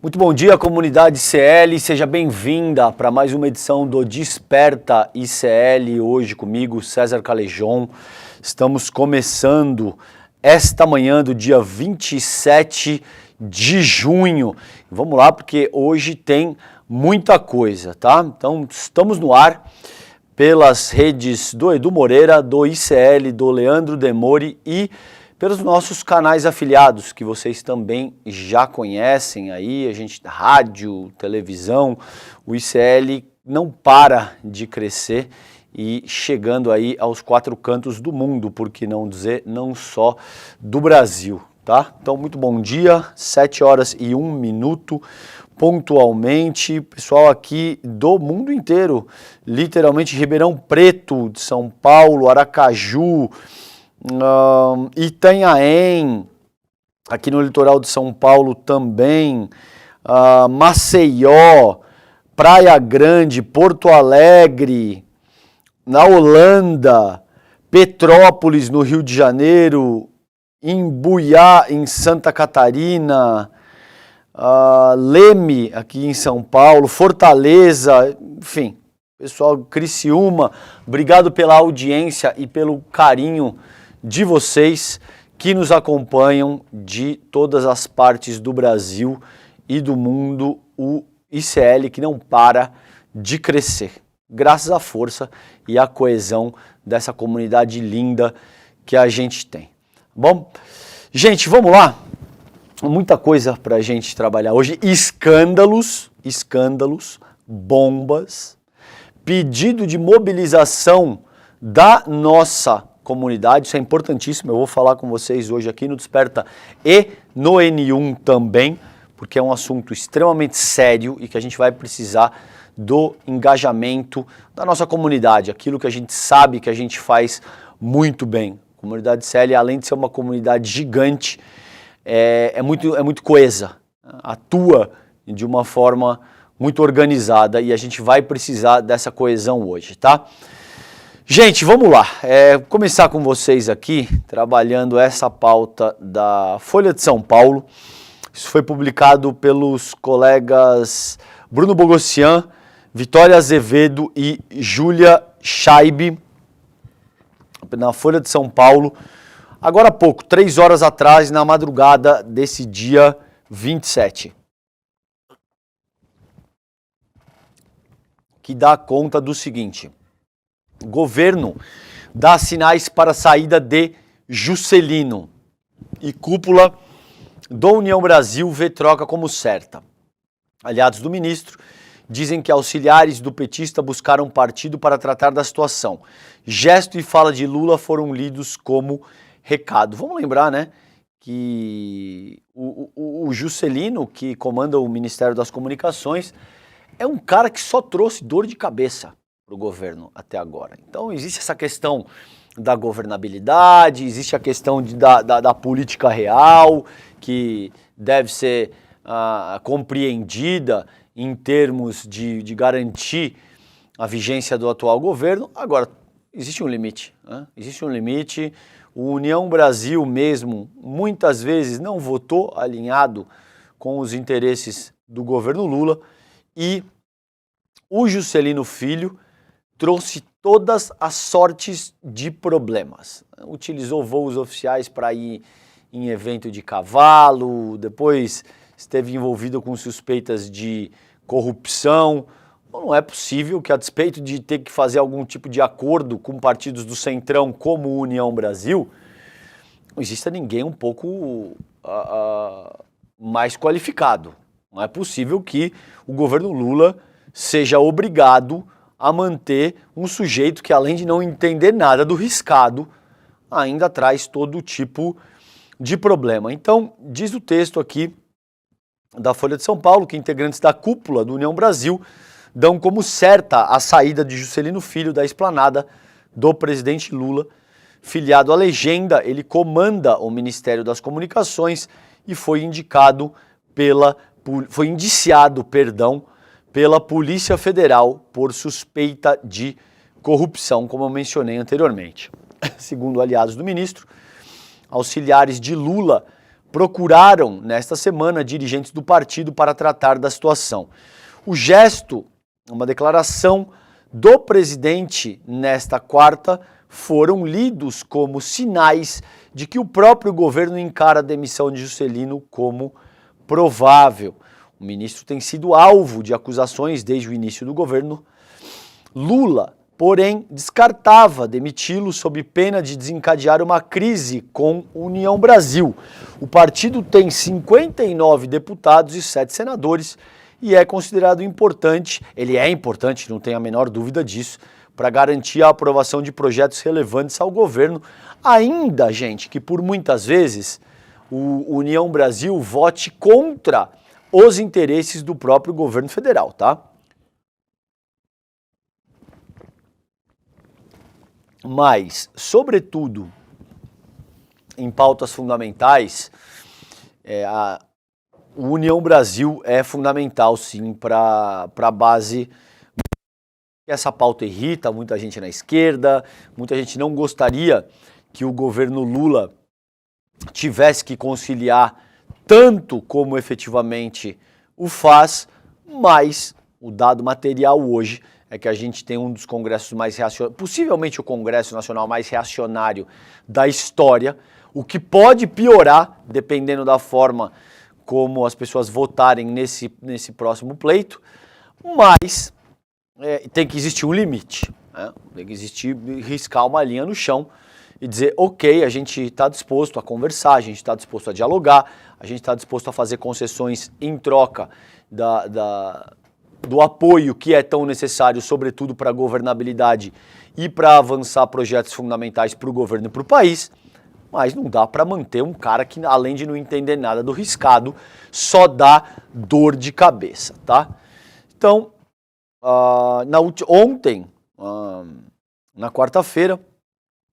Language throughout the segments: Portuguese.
Muito bom dia, comunidade ICL, seja bem-vinda para mais uma edição do Desperta ICL, hoje comigo, César Calejon. Estamos começando esta manhã do dia 27 de junho. Vamos lá, porque hoje tem muita coisa, tá? Então, estamos no ar pelas redes do Edu Moreira, do ICL, do Leandro Demori e pelos nossos canais afiliados, que vocês também já conhecem aí, a gente, rádio, televisão, o ICL não para de crescer e chegando aí aos 4 cantos do mundo, por que não dizer, não só do Brasil, tá? Então, muito bom dia, 7 horas e 1 minuto, pontualmente, pessoal aqui do mundo inteiro, literalmente Ribeirão Preto, de São Paulo, Aracaju, Itanhaém, aqui no litoral de São Paulo também, Maceió, Praia Grande, Porto Alegre, na Holanda, Petrópolis no Rio de Janeiro, Imbuiá em Santa Catarina, Leme aqui em São Paulo, Fortaleza, enfim, pessoal, Criciúma, obrigado pela audiência e pelo carinho de vocês que nos acompanham de todas as partes do Brasil e do mundo, o ICL que não para de crescer, graças à força e à coesão dessa comunidade linda que a gente tem. Bom, gente, vamos lá? Muita coisa para a gente trabalhar hoje, escândalos, bombas, pedido de mobilização da nossa comunidade, isso é importantíssimo, eu vou falar com vocês hoje aqui no Desperta e no N1 também, porque é um assunto extremamente sério e que a gente vai precisar do engajamento da nossa comunidade, aquilo que a gente sabe que a gente faz muito bem. A comunidade ICL, além de ser uma comunidade gigante, é muito coesa, atua de uma forma muito organizada e a gente vai precisar dessa coesão hoje, tá? Gente, vamos lá, começar com vocês aqui, trabalhando essa pauta da Folha de São Paulo. Isso foi publicado pelos colegas Bruno Bogossian, Vitória Azevedo e Júlia Scheibe, na Folha de São Paulo, agora há pouco, 3 horas atrás, na madrugada desse dia 27. Que dá conta do seguinte: o governo dá sinais para a saída de Juscelino e cúpula do União Brasil vê troca como certa. Aliados do ministro dizem que auxiliares do petista buscaram partido para tratar da situação. Gesto e fala de Lula foram lidos como recado. Vamos lembrar, né, que o Juscelino, que comanda o Ministério das Comunicações, é um cara que só trouxe dor de cabeça para o governo até agora. Então existe essa questão da governabilidade, existe a questão da política real, que deve ser compreendida em termos de garantir a vigência do atual governo. Agora, existe um limite, né? Existe um limite. O União Brasil mesmo, muitas vezes, não votou alinhado com os interesses do governo Lula e o Juscelino Filho trouxe todas as sortes de problemas. Utilizou voos oficiais para ir em evento de cavalo, depois esteve envolvido com suspeitas de corrupção. Não é possível que, a despeito de ter que fazer algum tipo de acordo com partidos do Centrão como o União Brasil, não exista ninguém um pouco mais qualificado. Não é possível que o governo Lula seja obrigado a manter um sujeito que, além de não entender nada do riscado, ainda traz todo tipo de problema. Então, diz o texto aqui da Folha de São Paulo que integrantes da cúpula do União Brasil dão como certa a saída de Juscelino Filho da esplanada do presidente Lula. Filiado à legenda, ele comanda o Ministério das Comunicações e foi indiciado pela Polícia Federal por suspeita de corrupção, como eu mencionei anteriormente. Segundo aliados do ministro, auxiliares de Lula procuraram, nesta semana, dirigentes do partido para tratar da situação. O gesto, uma declaração do presidente nesta quarta, foram lidos como sinais de que o próprio governo encara a demissão de Juscelino como provável. O ministro tem sido alvo de acusações desde o início do governo Lula, porém descartava demiti-lo sob pena de desencadear uma crise com União Brasil. O partido tem 59 deputados e 7 senadores e é considerado importante, ele é importante, não tenho a menor dúvida disso, para garantir a aprovação de projetos relevantes ao governo, ainda, gente, que por muitas vezes o União Brasil vote contra os interesses do próprio governo federal, tá? Mas, sobretudo, em pautas fundamentais, o União Brasil é fundamental, sim, para a base. Essa pauta irrita muita gente na esquerda, muita gente não gostaria que o governo Lula tivesse que conciliar tanto como efetivamente o faz, mas o dado material hoje é que a gente tem um dos congressos mais reacionários, possivelmente o Congresso Nacional mais reacionário da história, o que pode piorar, dependendo da forma como as pessoas votarem nesse próximo pleito, mas tem que existir um limite, né? Tem que existir, riscar uma linha no chão e dizer, ok, a gente está disposto a conversar, a gente está disposto a dialogar, a gente está disposto a fazer concessões em troca do apoio que é tão necessário, sobretudo para a governabilidade e para avançar projetos fundamentais para o governo e para o país, mas não dá para manter um cara que, além de não entender nada do riscado, só dá dor de cabeça, tá? Então, ontem, na quarta-feira,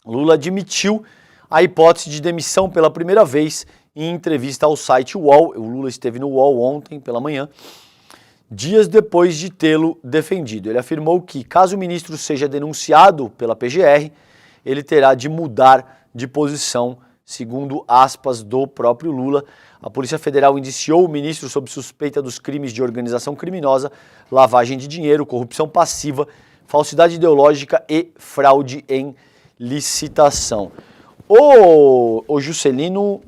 Lula admitiu a hipótese de demissão pela primeira vez em entrevista ao site UOL. O Lula esteve no UOL ontem pela manhã, dias depois de tê-lo defendido. Ele afirmou que, caso o ministro seja denunciado pela PGR, ele terá de mudar de posição, segundo aspas do próprio Lula. A Polícia Federal indiciou o ministro sob suspeita dos crimes de organização criminosa, lavagem de dinheiro, corrupção passiva, falsidade ideológica e fraude em licitação. O Juscelino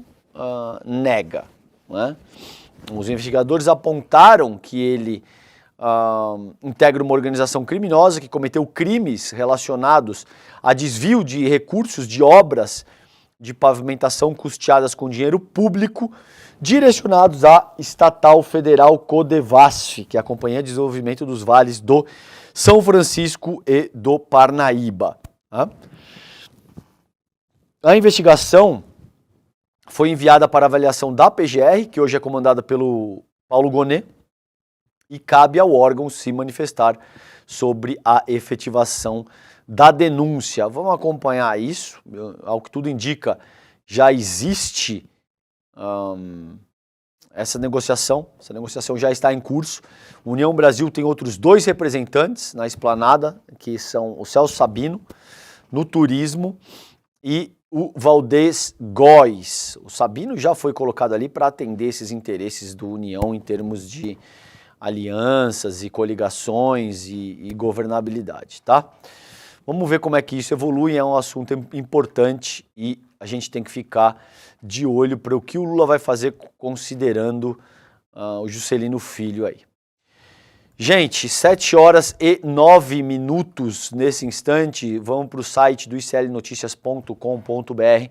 nega, né? Os investigadores apontaram que ele integra uma organização criminosa que cometeu crimes relacionados a desvio de recursos de obras de pavimentação custeadas com dinheiro público, direcionados à estatal federal Codevasf, que é a Companhia de Desenvolvimento dos Vales do São Francisco e do Parnaíba. A investigação foi enviada para avaliação da PGR, que hoje é comandada pelo Paulo Gonet, e cabe ao órgão se manifestar sobre a efetivação da denúncia. Vamos acompanhar isso. Ao que tudo indica, já existe essa negociação já está em curso. União Brasil tem outros 2 representantes na esplanada, que são o Celso Sabino, no turismo, e o Valdez Góes. O Sabino já foi colocado ali para atender esses interesses do União em termos de alianças e coligações e governabilidade, tá? Vamos ver como é que isso evolui, é um assunto importante e a gente tem que ficar de olho para o que o Lula vai fazer considerando o Juscelino Filho aí. Gente, 7h09 nesse instante, vamos para o site do iclnoticias.com.br.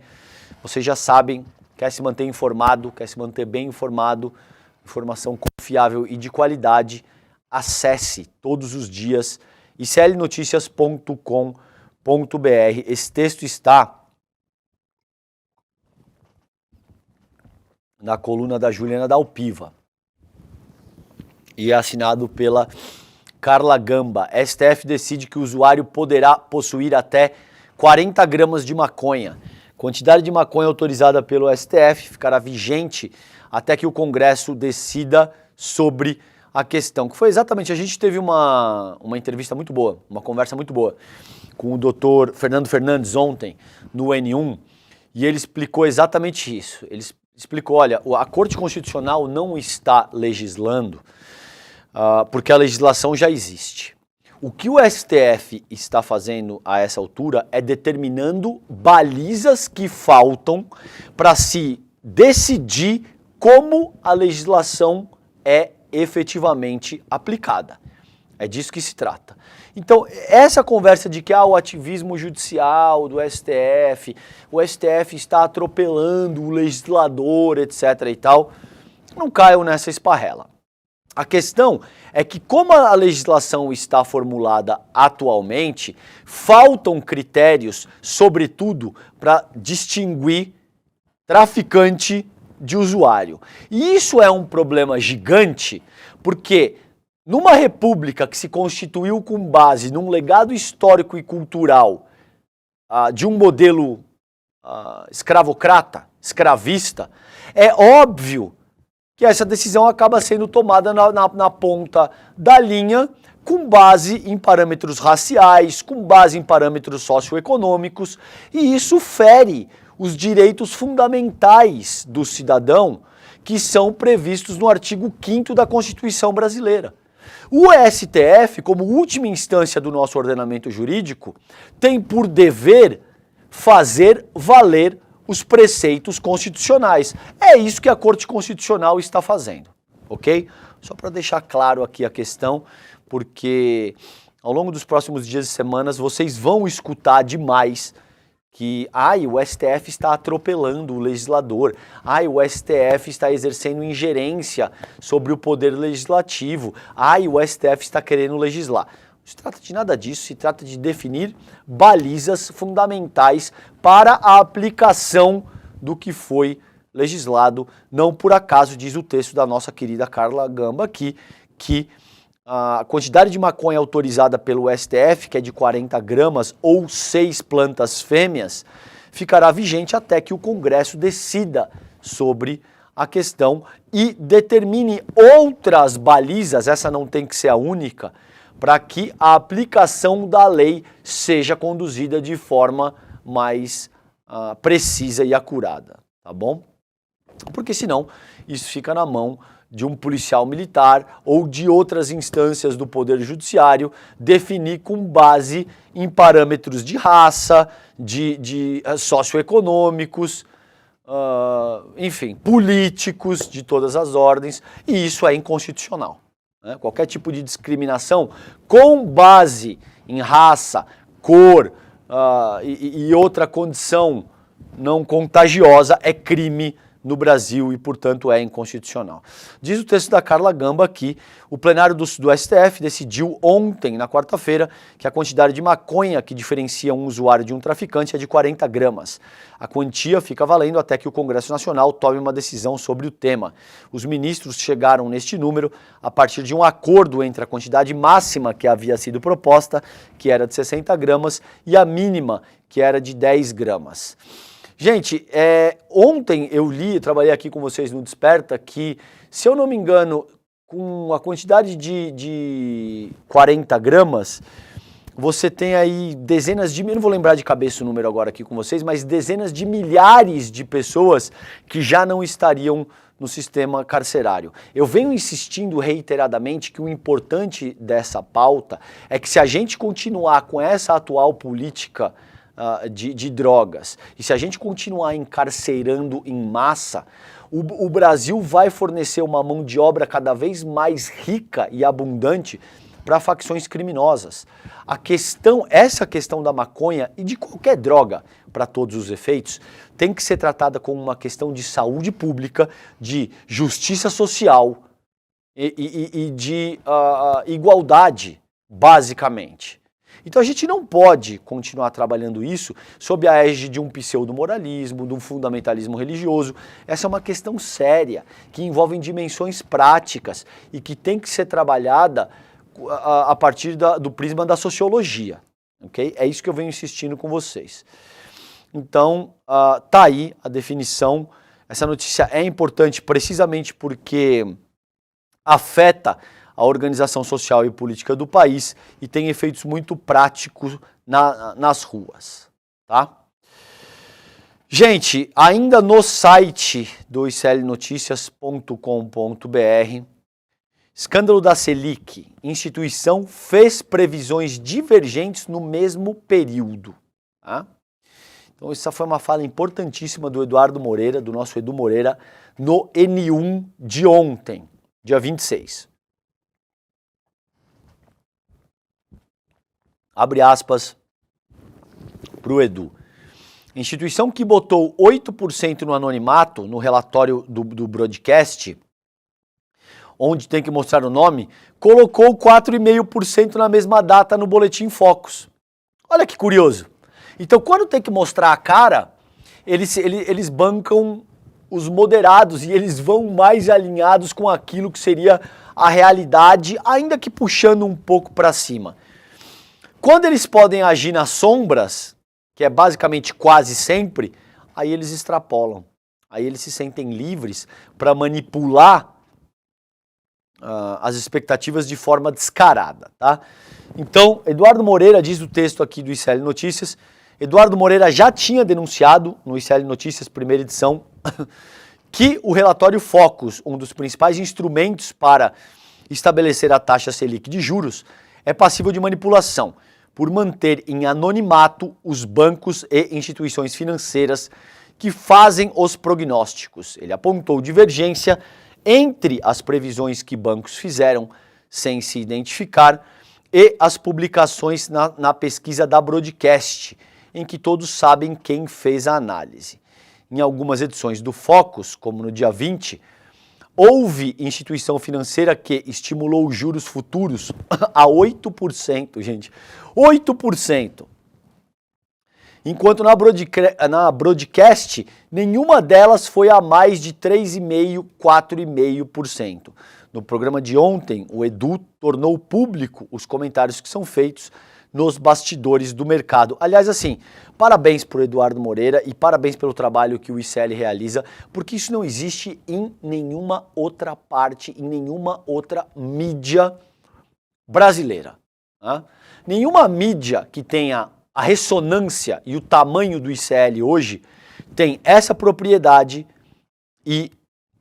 Vocês já sabem, quer se manter informado, quer se manter bem informado, informação confiável e de qualidade, acesse todos os dias iclnoticias.com.br. Esse texto está na coluna da Juliana Dalpiva e é assinado pela Carla Gamba. STF decide que o usuário poderá possuir até 40 gramas de maconha. Quantidade de maconha autorizada pelo STF ficará vigente até que o Congresso decida sobre a questão. Que foi exatamente, a gente teve uma entrevista muito boa, uma conversa muito boa com o doutor Fernando Fernandes ontem no N1 e ele explicou exatamente isso. Ele explicou, olha, a Corte Constitucional não está legislando porque a legislação já existe. O que o STF está fazendo a essa altura é determinando balizas que faltam para se decidir como a legislação é efetivamente aplicada. É disso que se trata. Então, essa conversa de que o ativismo judicial do STF, o STF está atropelando o legislador, etc. e tal, não caiam nessa esparrela. A questão é que, como a legislação está formulada atualmente, faltam critérios, sobretudo, para distinguir traficante de usuário. E isso é um problema gigante, porque numa república que se constituiu com base num legado histórico e cultural de um modelo escravocrata, escravista, é óbvio que essa decisão acaba sendo tomada na ponta da linha com base em parâmetros raciais, com base em parâmetros socioeconômicos, e isso fere os direitos fundamentais do cidadão que são previstos no artigo 5º da Constituição brasileira. O STF, como última instância do nosso ordenamento jurídico, tem por dever fazer valer os preceitos constitucionais. É isso que a Corte Constitucional está fazendo, ok? Só para deixar claro aqui a questão, porque ao longo dos próximos dias e semanas vocês vão escutar demais que o STF está atropelando o legislador, o STF está exercendo ingerência sobre o poder legislativo, o STF está querendo legislar. Não se trata de nada disso, se trata de definir balizas fundamentais para a aplicação do que foi legislado. Não por acaso diz o texto da nossa querida Carla Gamba aqui que a quantidade de maconha autorizada pelo STF, que é de 40 gramas ou 6 plantas fêmeas, ficará vigente até que o Congresso decida sobre a questão e determine outras balizas, essa não tem que ser a única, para que a aplicação da lei seja conduzida de forma mais precisa e acurada, tá bom? Porque senão isso fica na mão de um policial militar ou de outras instâncias do Poder Judiciário definir com base em parâmetros de raça, de socioeconômicos, enfim, políticos de todas as ordens, e isso é inconstitucional. Qualquer tipo de discriminação com base em raça, cor e outra condição não contagiosa é crime no Brasil e, portanto, é inconstitucional. Diz o texto da Carla Gamba que o plenário do STF decidiu ontem, na quarta-feira, que a quantidade de maconha que diferencia um usuário de um traficante é de 40 gramas. A quantia fica valendo até que o Congresso Nacional tome uma decisão sobre o tema. Os ministros chegaram neste número a partir de um acordo entre a quantidade máxima que havia sido proposta, que era de 60 gramas, e a mínima, que era de 10 gramas. Gente, ontem eu trabalhei aqui com vocês no Desperta, que, se eu não me engano, com a quantidade de 40 gramas, você tem aí dezenas de, eu não vou lembrar de cabeça o número agora aqui com vocês, mas dezenas de milhares de pessoas que já não estariam no sistema carcerário. Eu venho insistindo reiteradamente que o importante dessa pauta é que, se a gente continuar com essa atual política de drogas, e se a gente continuar encarcerando em massa, o Brasil vai fornecer uma mão de obra cada vez mais rica e abundante para facções criminosas. Essa questão da maconha e de qualquer droga, para todos os efeitos, tem que ser tratada como uma questão de saúde pública, de justiça social e de igualdade, basicamente. Então a gente não pode continuar trabalhando isso sob a égide de um pseudo-moralismo, de um fundamentalismo religioso. Essa é uma questão séria, que envolve dimensões práticas e que tem que ser trabalhada a partir do prisma da sociologia. Okay? É isso que eu venho insistindo com vocês. Então, tá aí a definição. Essa notícia é importante precisamente porque afeta a organização social e política do país e tem efeitos muito práticos nas ruas, tá? Gente, ainda no site do iclnoticias.com.br, escândalo da Selic, instituição fez previsões divergentes no mesmo período. Tá? Então essa foi uma fala importantíssima do Eduardo Moreira, do nosso Edu Moreira, no N1 de ontem, dia 26. Abre aspas para o Edu. Instituição que botou 8% no anonimato, no relatório do broadcast, onde tem que mostrar o nome, colocou 4,5% na mesma data no Boletim Focus. Olha que curioso. Então, quando tem que mostrar a cara, eles bancam os moderados e eles vão mais alinhados com aquilo que seria a realidade, ainda que puxando um pouco para cima. Quando eles podem agir nas sombras, que é basicamente quase sempre, aí eles extrapolam. Aí eles se sentem livres para manipular as expectativas de forma descarada, tá? Então, Eduardo Moreira diz o texto aqui do ICL Notícias. Eduardo Moreira já tinha denunciado no ICL Notícias, primeira edição, que o relatório Focus, um dos principais instrumentos para estabelecer a taxa Selic de juros, é passível de manipulação, por manter em anonimato os bancos e instituições financeiras que fazem os prognósticos. Ele apontou divergência entre as previsões que bancos fizeram sem se identificar e as publicações na pesquisa da Broadcast, em que todos sabem quem fez a análise. Em algumas edições do Focus, como no dia 20, houve instituição financeira que estimulou os juros futuros a 8%, gente. 8%. Enquanto na Broadcast, nenhuma delas foi a mais de 3,5%, 4,5%. No programa de ontem, o Edu tornou público os comentários que são feitos nos bastidores do mercado. Aliás, assim, parabéns para o Eduardo Moreira e parabéns pelo trabalho que o ICL realiza, porque isso não existe em nenhuma outra parte, em nenhuma outra mídia brasileira. Tá? Nenhuma mídia que tenha a ressonância e o tamanho do ICL hoje tem essa propriedade e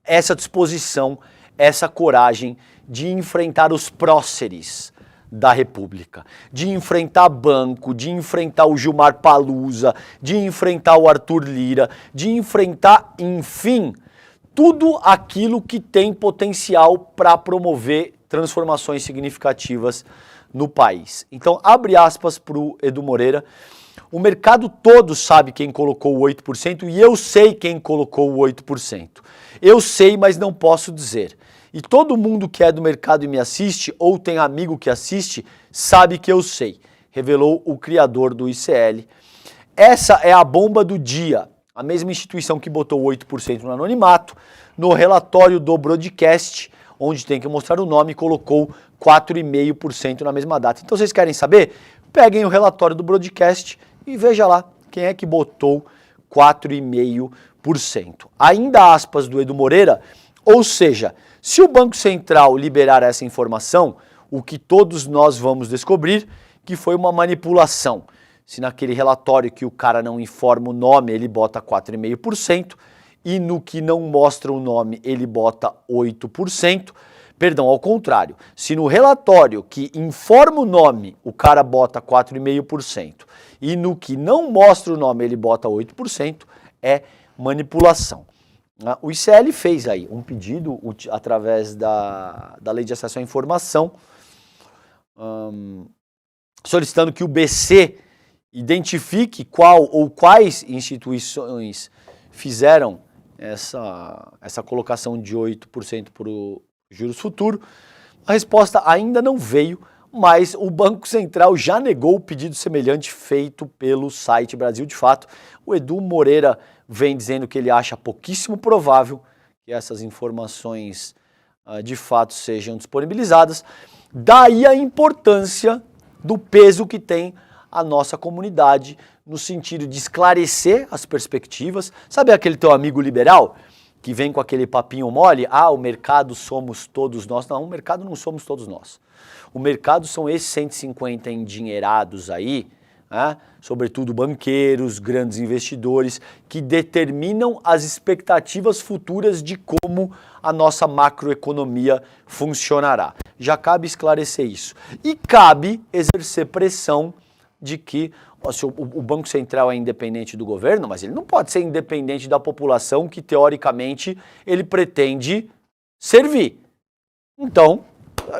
essa disposição, essa coragem de enfrentar os próceres da República, de enfrentar banco, de enfrentar o Gilmar Palusa, de enfrentar o Arthur Lira, de enfrentar, enfim, tudo aquilo que tem potencial para promover transformações significativas no país. Então, abre aspas para o Edu Moreira. O mercado todo sabe quem colocou o 8% e eu sei quem colocou o 8%. Eu sei, mas não posso dizer. E todo mundo que é do mercado e me assiste, ou tem amigo que assiste, sabe que eu sei, revelou o criador do ICL. Essa é a bomba do dia. A mesma instituição que botou 8% no anonimato, no relatório do broadcast, onde tem que mostrar o nome, colocou 4,5% na mesma data. Então vocês querem saber? Peguem o relatório do broadcast e veja lá quem é que botou 4,5%. Ainda aspas do Edu Moreira, ou seja, se o Banco Central liberar essa informação, o que todos nós vamos descobrir que foi uma manipulação. Se naquele relatório que o cara não informa o nome, ele bota 4,5%, e no que não mostra o nome, ele bota 8%. Perdão, ao contrário. Se no relatório que informa o nome, o cara bota 4,5%, e no que não mostra o nome, ele bota 8%, é manipulação. O ICL fez aí um pedido através da Lei de Acesso à Informação, solicitando que o BC identifique qual ou quais instituições fizeram essa colocação de 8% para o juros futuro. A resposta ainda não veio, mas o Banco Central já negou o pedido semelhante feito pelo site Brasil de Fato. O Edu Moreira vem dizendo que ele acha pouquíssimo provável que essas informações de fato sejam disponibilizadas. Daí a importância do peso que tem a nossa comunidade no sentido de esclarecer as perspectivas. Sabe aquele teu amigo liberal que vem com aquele papinho mole? Ah, o mercado somos todos nós. Não, o mercado não somos todos nós. O mercado são esses 150 endinheirados aí, né? Sobretudo banqueiros, grandes investidores, que determinam as expectativas futuras de como a nossa macroeconomia funcionará. Já cabe esclarecer isso. E cabe exercer pressão de que o Banco Central é independente do governo, mas ele não pode ser independente da população que, teoricamente, ele pretende servir. Então,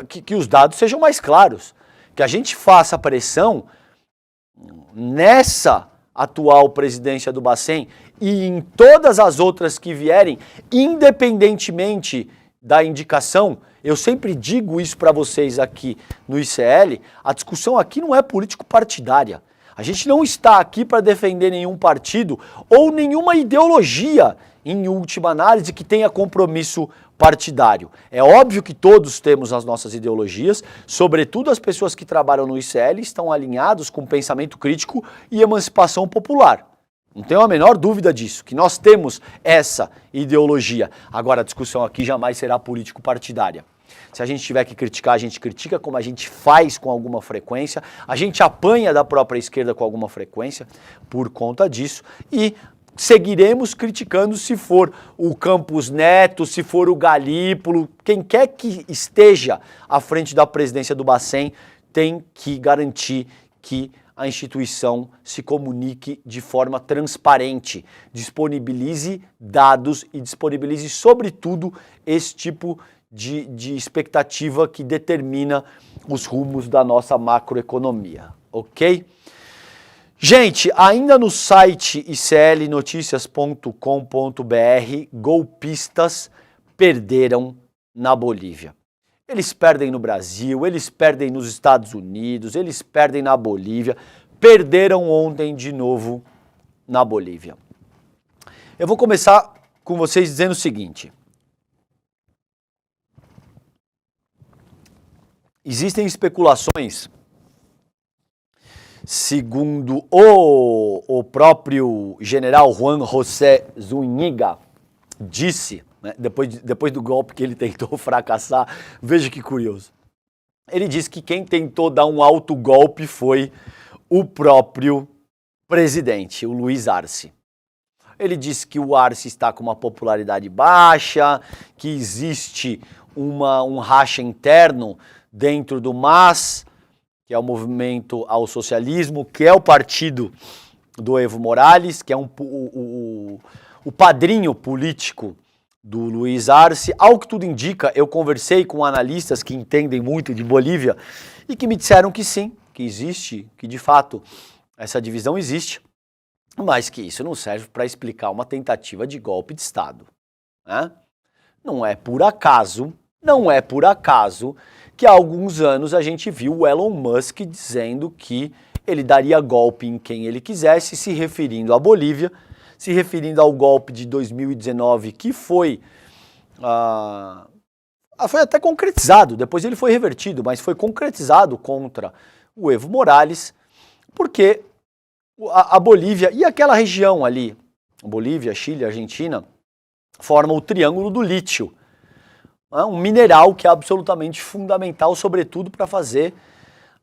que os dados sejam mais claros, que a gente faça pressão nessa atual presidência do Bacen e em todas as outras que vierem, independentemente da indicação. Eu sempre digo isso para vocês aqui no ICL, a discussão aqui não é político-partidária. A gente não está aqui para defender nenhum partido ou nenhuma ideologia, em última análise, que tenha compromisso partidário. É óbvio que todos temos as nossas ideologias, sobretudo as pessoas que trabalham no ICL estão alinhados com pensamento crítico e emancipação popular. Não tenho a menor dúvida disso, que nós temos essa ideologia. Agora, a discussão aqui jamais será político-partidária. Se a gente tiver que criticar, a gente critica, como a gente faz com alguma frequência, a gente apanha da própria esquerda com alguma frequência por conta disso e seguiremos criticando se for o Campos Neto, se for o Galípolo, quem quer que esteja à frente da presidência do Bacen tem que garantir que a instituição se comunique de forma transparente, disponibilize dados e disponibilize, sobretudo, esse tipo de expectativa que determina os rumos da nossa macroeconomia, ok? Gente, ainda no site iclnoticias.com.br, golpistas perderam na Bolívia. Eles perdem no Brasil, eles perdem nos Estados Unidos, eles perdem na Bolívia, perderam ontem de novo na Bolívia. Eu vou começar com vocês dizendo o seguinte. Existem especulações, segundo o próprio general Juan José Zúñiga disse, né, depois do golpe que ele tentou fracassar, veja que curioso. Ele disse que quem tentou dar um autogolpe foi o próprio presidente, o Luiz Arce. Ele disse que o Arce está com uma popularidade baixa, que existe um racha interno dentro do MAS, que é o Movimento ao Socialismo, que é o partido do Evo Morales, que é o padrinho político do Luiz Arce. Ao que tudo indica, eu conversei com analistas que entendem muito de Bolívia e que me disseram que sim, que existe, que de fato essa divisão existe, mas que isso não serve para explicar uma tentativa de golpe de Estado, né? Não é por acaso que há alguns anos a gente viu o Elon Musk dizendo que ele daria golpe em quem ele quisesse, se referindo à Bolívia, se referindo ao golpe de 2019 que foi até concretizado, depois ele foi revertido, mas foi concretizado contra o Evo Morales, porque a Bolívia e aquela região ali, Bolívia, Chile, Argentina, formam o Triângulo do Lítio. Um mineral que é absolutamente fundamental, sobretudo para fazer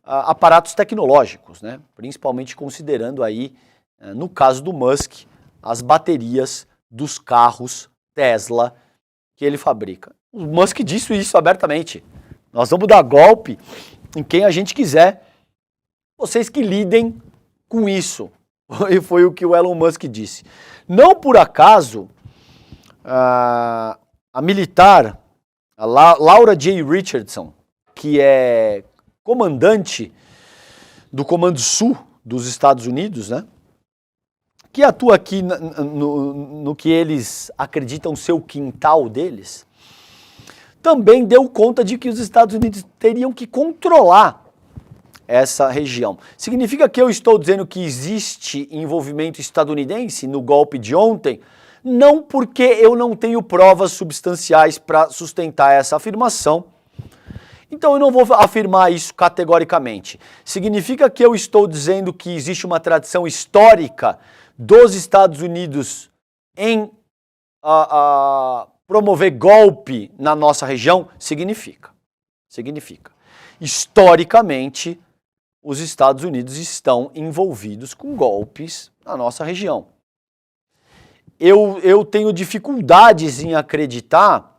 aparatos tecnológicos, né? Principalmente considerando aí, no caso do Musk, as baterias dos carros Tesla que ele fabrica. O Musk disse isso abertamente. Nós vamos dar golpe em quem a gente quiser. Vocês que lidem com isso. E foi o que o Elon Musk disse. Não por acaso, a militar, a Laura J. Richardson, que é comandante do Comando Sul dos Estados Unidos, né? Que atua aqui no que eles acreditam ser o quintal deles, também deu conta de que os Estados Unidos teriam que controlar essa região. Significa que eu estou dizendo que existe envolvimento estadunidense no golpe de ontem? Não, porque eu não tenho provas substanciais para sustentar essa afirmação. Então eu não vou afirmar isso categoricamente. Significa que eu estou dizendo que existe uma tradição histórica dos Estados Unidos em promover golpe na nossa região? Significa. Historicamente, os Estados Unidos estão envolvidos com golpes na nossa região. Eu tenho dificuldades em acreditar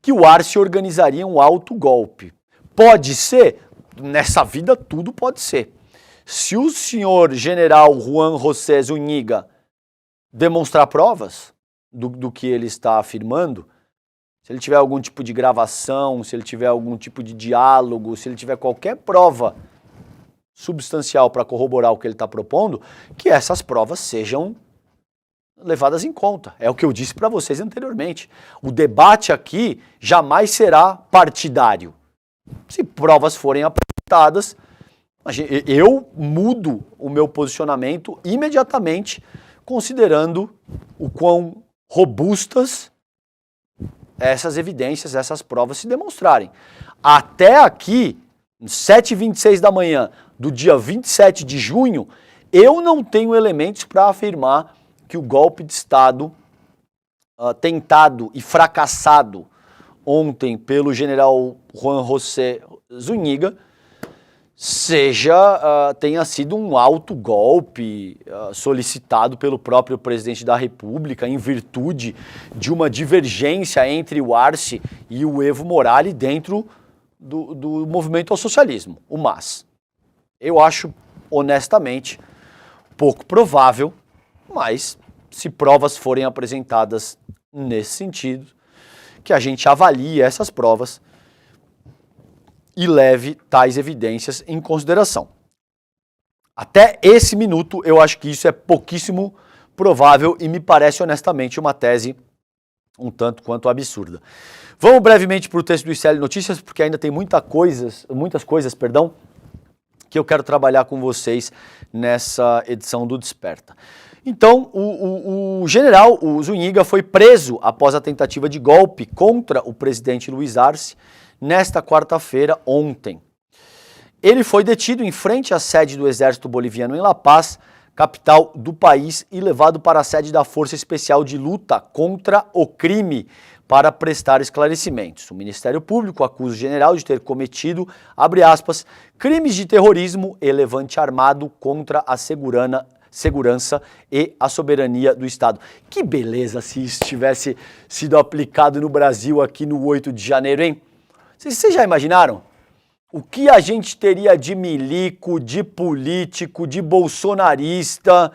que o Arce organizaria um autogolpe. Pode ser? Nessa vida tudo pode ser. Se o senhor general Juan José Zúñiga demonstrar provas do que ele está afirmando, se ele tiver algum tipo de gravação, se ele tiver algum tipo de diálogo, se ele tiver qualquer prova substancial para corroborar o que ele está propondo, que essas provas sejam levadas em conta. É o que eu disse para vocês anteriormente. O debate aqui jamais será partidário. Se provas forem apresentadas, eu mudo o meu posicionamento imediatamente, considerando o quão robustas essas evidências, essas provas se demonstrarem. Até aqui, 7h26 da manhã do dia 27 de junho, eu não tenho elementos para afirmar que o golpe de Estado tentado e fracassado ontem pelo general Juan José Zúñiga tenha sido um autogolpe solicitado pelo próprio presidente da República em virtude de uma divergência entre o Arce e o Evo Morales dentro do movimento ao socialismo, o MAS. Eu acho, honestamente, pouco provável, mas se provas forem apresentadas nesse sentido, que a gente avalie essas provas e leve tais evidências em consideração. Até esse minuto, eu acho que isso é pouquíssimo provável e me parece honestamente uma tese um tanto quanto absurda. Vamos brevemente para o texto do ICL Notícias, porque ainda tem muitas coisas, que eu quero trabalhar com vocês nessa edição do Desperta. Então, o general, o Zúñiga, foi preso após a tentativa de golpe contra o presidente Luiz Arce nesta quarta-feira, ontem. Ele foi detido em frente à sede do Exército Boliviano em La Paz, capital do país, e levado para a sede da Força Especial de Luta contra o Crime para prestar esclarecimentos. O Ministério Público acusa o general de ter cometido, abre aspas, crimes de terrorismo e levante armado contra a segurança e a soberania do Estado. Que beleza se isso tivesse sido aplicado no Brasil aqui no 8 de janeiro, hein? Vocês já imaginaram? O que a gente teria de milico, de político, de bolsonarista,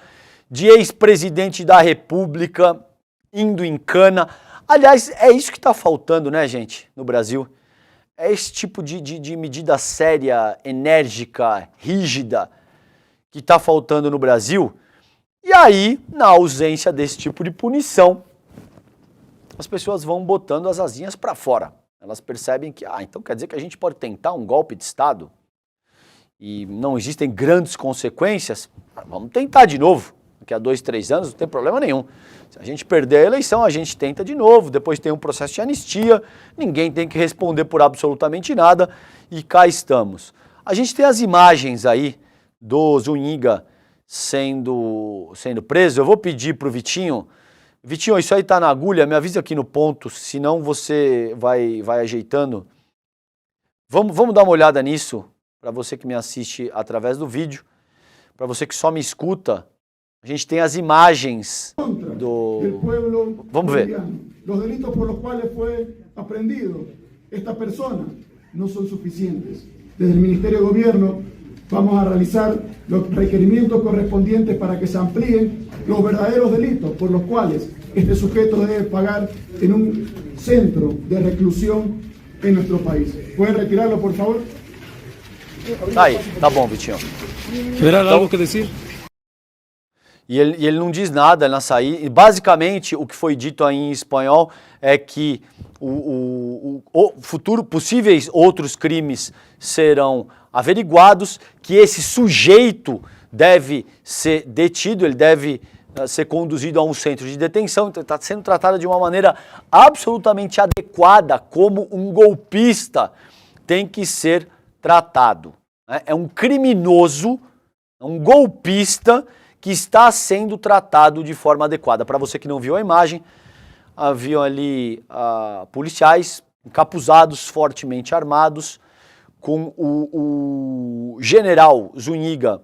de ex-presidente da República indo em cana? Aliás, é isso que está faltando, né, gente, no Brasil? É esse tipo de medida séria, enérgica, rígida que está faltando no Brasil. E aí, na ausência desse tipo de punição, as pessoas vão botando as asinhas para fora. Elas percebem que, então quer dizer que a gente pode tentar um golpe de Estado e não existem grandes consequências? Vamos tentar de novo. Daqui a 2, 3 anos não tem problema nenhum. Se a gente perder a eleição, a gente tenta de novo, depois tem um processo de anistia, ninguém tem que responder por absolutamente nada e cá estamos. A gente tem as imagens aí do Zúñiga sendo preso. Eu vou pedir para o Vitinho, isso aí tá na agulha, me avisa aqui no ponto, senão você vai ajeitando. Vamos dar uma olhada nisso, para você que me assiste através do vídeo, para você que só me escuta, a gente tem as imagens do... Vamos ver. Os delitos por los cuales foi apreendido esta persona não são suficientes. Desde o Ministério do Governo vamos a realizar los requerimientos correspondientes para que se amplíen los verdaderos delitos por los cuales este sujeto debe pagar en un centro de reclusión en nuestro país. ¿Pueden retirarlo, por favor? Aí, tá bom, Vitinho. ¿Tiverá algo que dizer? E ele não diz nada na saída. E basicamente, o que foi dito aí em espanhol é que o futuro, possíveis outros crimes serão averiguados, que esse sujeito deve ser detido, ele deve ser conduzido a um centro de detenção, então está sendo tratado de uma maneira absolutamente adequada, como um golpista tem que ser tratado. É um criminoso, um golpista que está sendo tratado de forma adequada. Para você que não viu a imagem, haviam ali policiais encapuzados, fortemente armados, com o general Zúñiga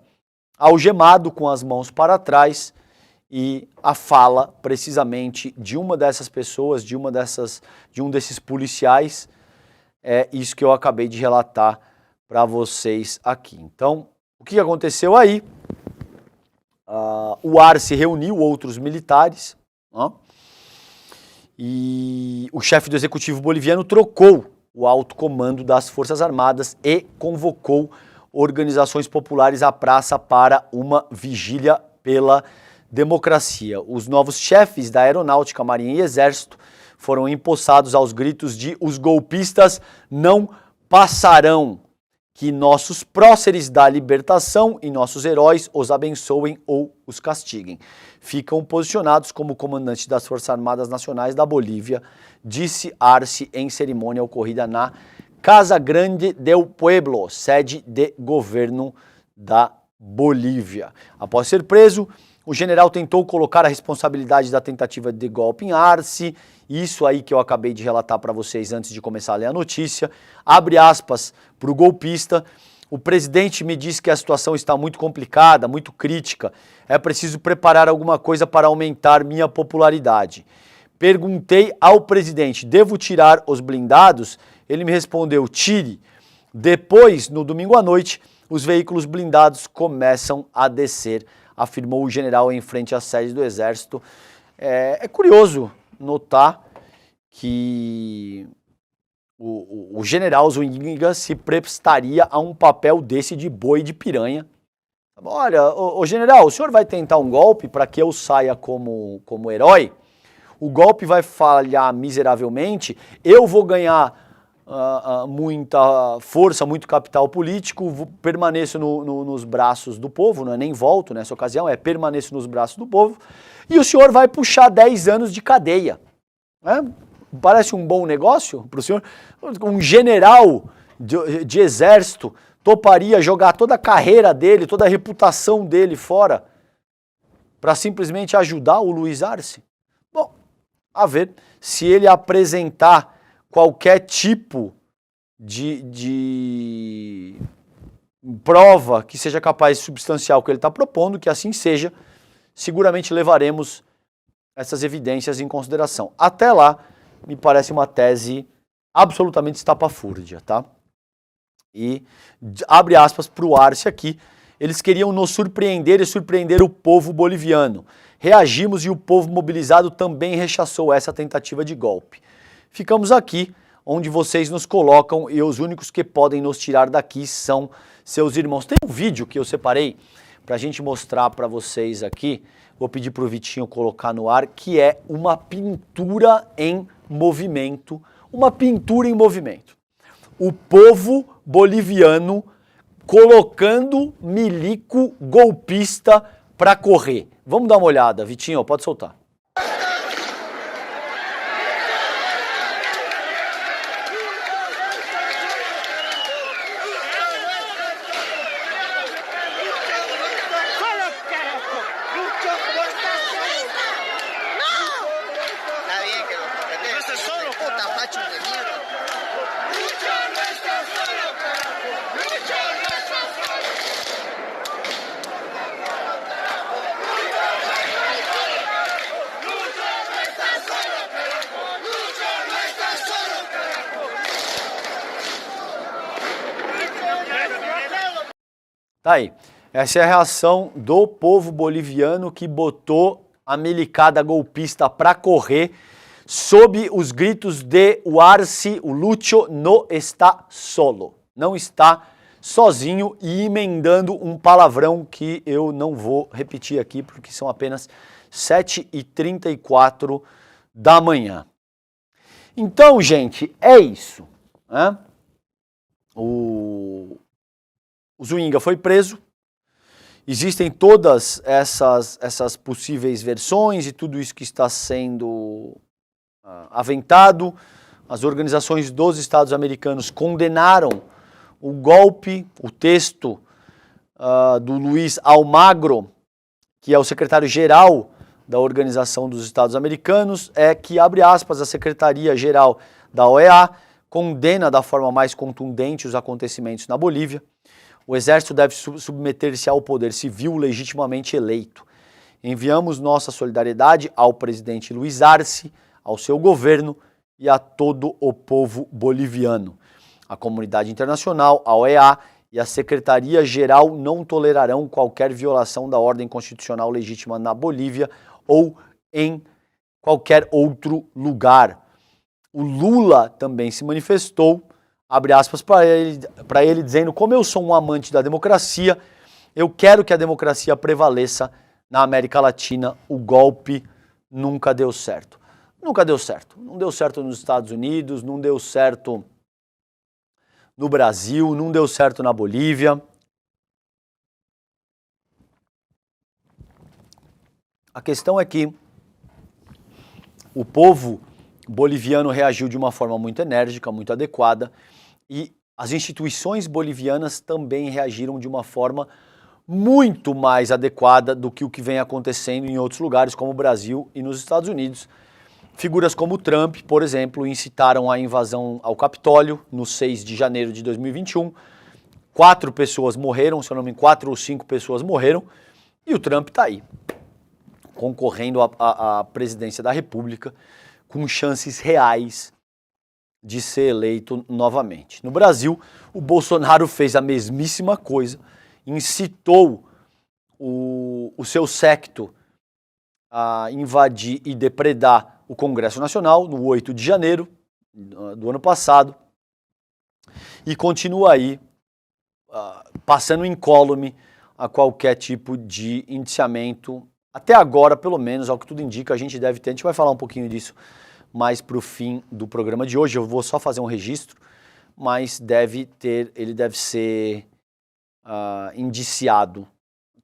algemado com as mãos para trás e a fala precisamente de uma dessas pessoas, de um desses policiais, é isso que eu acabei de relatar para vocês aqui. Então, o que aconteceu aí? O Arce reuniu outros militares, e o chefe do executivo boliviano trocou o alto comando das Forças Armadas e convocou organizações populares à praça para uma vigília pela democracia. Os novos chefes da Aeronáutica, Marinha e Exército foram empossados aos gritos de "os golpistas não passarão", que nossos próceres da libertação e nossos heróis os abençoem ou os castiguem. Ficam posicionados como comandante das Forças Armadas Nacionais da Bolívia, disse Arce em cerimônia ocorrida na Casa Grande del Pueblo, sede de governo da Bolívia. Após ser preso, o general tentou colocar a responsabilidade da tentativa de golpe em Arce, isso aí que eu acabei de relatar para vocês antes de começar a ler a notícia. Abre aspas para o golpista: "O presidente me disse que a situação está muito complicada, muito crítica. É preciso preparar alguma coisa para aumentar minha popularidade. Perguntei ao presidente, devo tirar os blindados? Ele me respondeu, tire. Depois, no domingo à noite, os veículos blindados começam a descer", afirmou o general em frente à sede do Exército. É curioso notar que o general Zúñiga se prestaria a um papel desse de boi de piranha. Olha, o general, o senhor vai tentar um golpe para que eu saia como herói? O golpe vai falhar miseravelmente, eu vou ganhar muita força, muito capital político, permaneço nos braços do povo, não é nem volto nessa ocasião, é permaneço nos braços do povo, e o senhor vai puxar 10 anos de cadeia. Parece um bom negócio para o senhor? Um general de exército toparia jogar toda a carreira dele, toda a reputação dele fora para simplesmente ajudar o Luiz Arce? Bom, a ver, se ele apresentar qualquer tipo de prova que seja capaz de substanciar o que ele está propondo, que assim seja, seguramente levaremos essas evidências em consideração. Até lá, me parece uma tese absolutamente estapafúrdia, tá? E abre aspas para o Arce aqui: "Eles queriam nos surpreender e surpreender o povo boliviano. Reagimos e o povo mobilizado também rechaçou essa tentativa de golpe. Ficamos aqui onde vocês nos colocam e os únicos que podem nos tirar daqui são seus irmãos." Tem um vídeo que eu separei para a gente mostrar para vocês aqui, vou pedir para o Vitinho colocar no ar, que é uma pintura em movimento, O povo boliviano colocando milico golpista para correr. Vamos dar uma olhada, Vitinho, pode soltar. Tá aí, essa é a reação do povo boliviano que botou a milicada golpista para correr sob os gritos de "o Arce, o Lucho no está solo", não está sozinho, e emendando um palavrão que eu não vou repetir aqui porque são apenas 7h34 da manhã. Então, gente, é isso, né? O Zúñiga foi preso, existem todas essas possíveis versões e tudo isso que está sendo aventado. As organizações dos Estados americanos condenaram o golpe. O texto do Luiz Almagro, que é o secretário-geral da Organização dos Estados Americanos, é que, abre aspas, a Secretaria-Geral da OEA condena da forma mais contundente os acontecimentos na Bolívia. O exército deve submeter-se ao poder civil legitimamente eleito. Enviamos nossa solidariedade ao presidente Luiz Arce, ao seu governo e a todo o povo boliviano. A comunidade internacional, a OEA e a Secretaria-Geral não tolerarão qualquer violação da ordem constitucional legítima na Bolívia ou em qualquer outro lugar. O Lula também se manifestou, abre aspas para ele, dizendo: como eu sou um amante da democracia, eu quero que a democracia prevaleça na América Latina. O golpe nunca deu certo. Nunca deu certo. Não deu certo nos Estados Unidos, não deu certo no Brasil, não deu certo na Bolívia. A questão é que o povo boliviano reagiu de uma forma muito enérgica, muito adequada, e as instituições bolivianas também reagiram de uma forma muito mais adequada do que o que vem acontecendo em outros lugares, como o Brasil e nos Estados Unidos. Figuras como Trump, por exemplo, incitaram a invasão ao Capitólio no 6 de janeiro de 2021. 4 pessoas morreram, se eu não me engano, 4 ou 5 pessoas morreram, e o Trump está aí, concorrendo à presidência da República, com chances reais de ser eleito novamente. No Brasil, o Bolsonaro fez a mesmíssima coisa, incitou o seu séquito a invadir e depredar o Congresso Nacional no 8 de janeiro do ano passado e continua aí passando incólume a qualquer tipo de indiciamento. Até agora, pelo menos, ao que tudo indica, a gente vai falar um pouquinho disso mais para o fim do programa de hoje. Eu vou só fazer um registro, mas ele deve ser indiciado,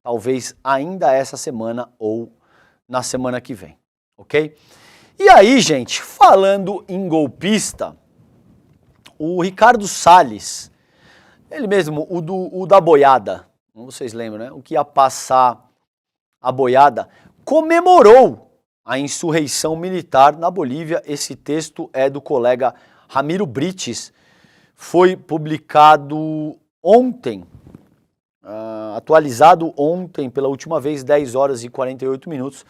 talvez ainda essa semana ou na semana que vem, ok? E aí, gente, falando em golpista, o Ricardo Salles, ele mesmo, o da boiada, vocês lembram, né? O que ia passar a boiada, comemorou a insurreição militar na Bolívia. Esse texto é do colega Ramiro Brites, foi publicado ontem, atualizado ontem pela última vez, 10 horas e 48 minutos.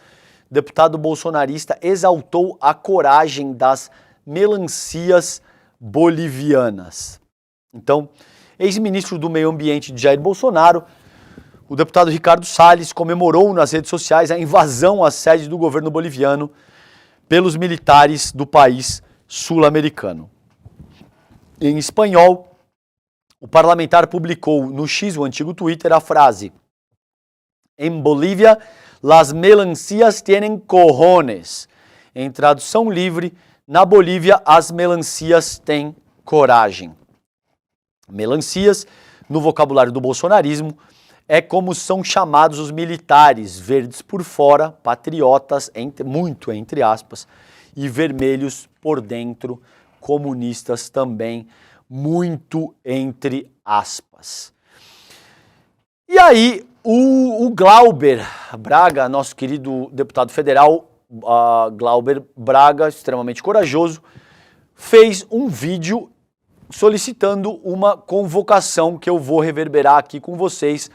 O deputado bolsonarista exaltou a coragem das melancias bolivianas. Então, ex-ministro do Meio Ambiente de Jair Bolsonaro, o deputado Ricardo Salles, comemorou nas redes sociais a invasão à sede do governo boliviano pelos militares do país sul-americano. Em espanhol, o parlamentar publicou no X, o antigo Twitter, a frase: "Em Bolívia, las melancias tienen cojones." Em tradução livre, na Bolívia, as melancias têm coragem. Melancias, no vocabulário do bolsonarismo, é como são chamados os militares, verdes por fora, patriotas, muito entre aspas, e vermelhos por dentro, comunistas também, muito entre aspas. E aí, o Glauber Braga, nosso querido deputado federal, Glauber Braga, extremamente corajoso, fez um vídeo solicitando uma convocação que eu vou reverberar aqui com vocês.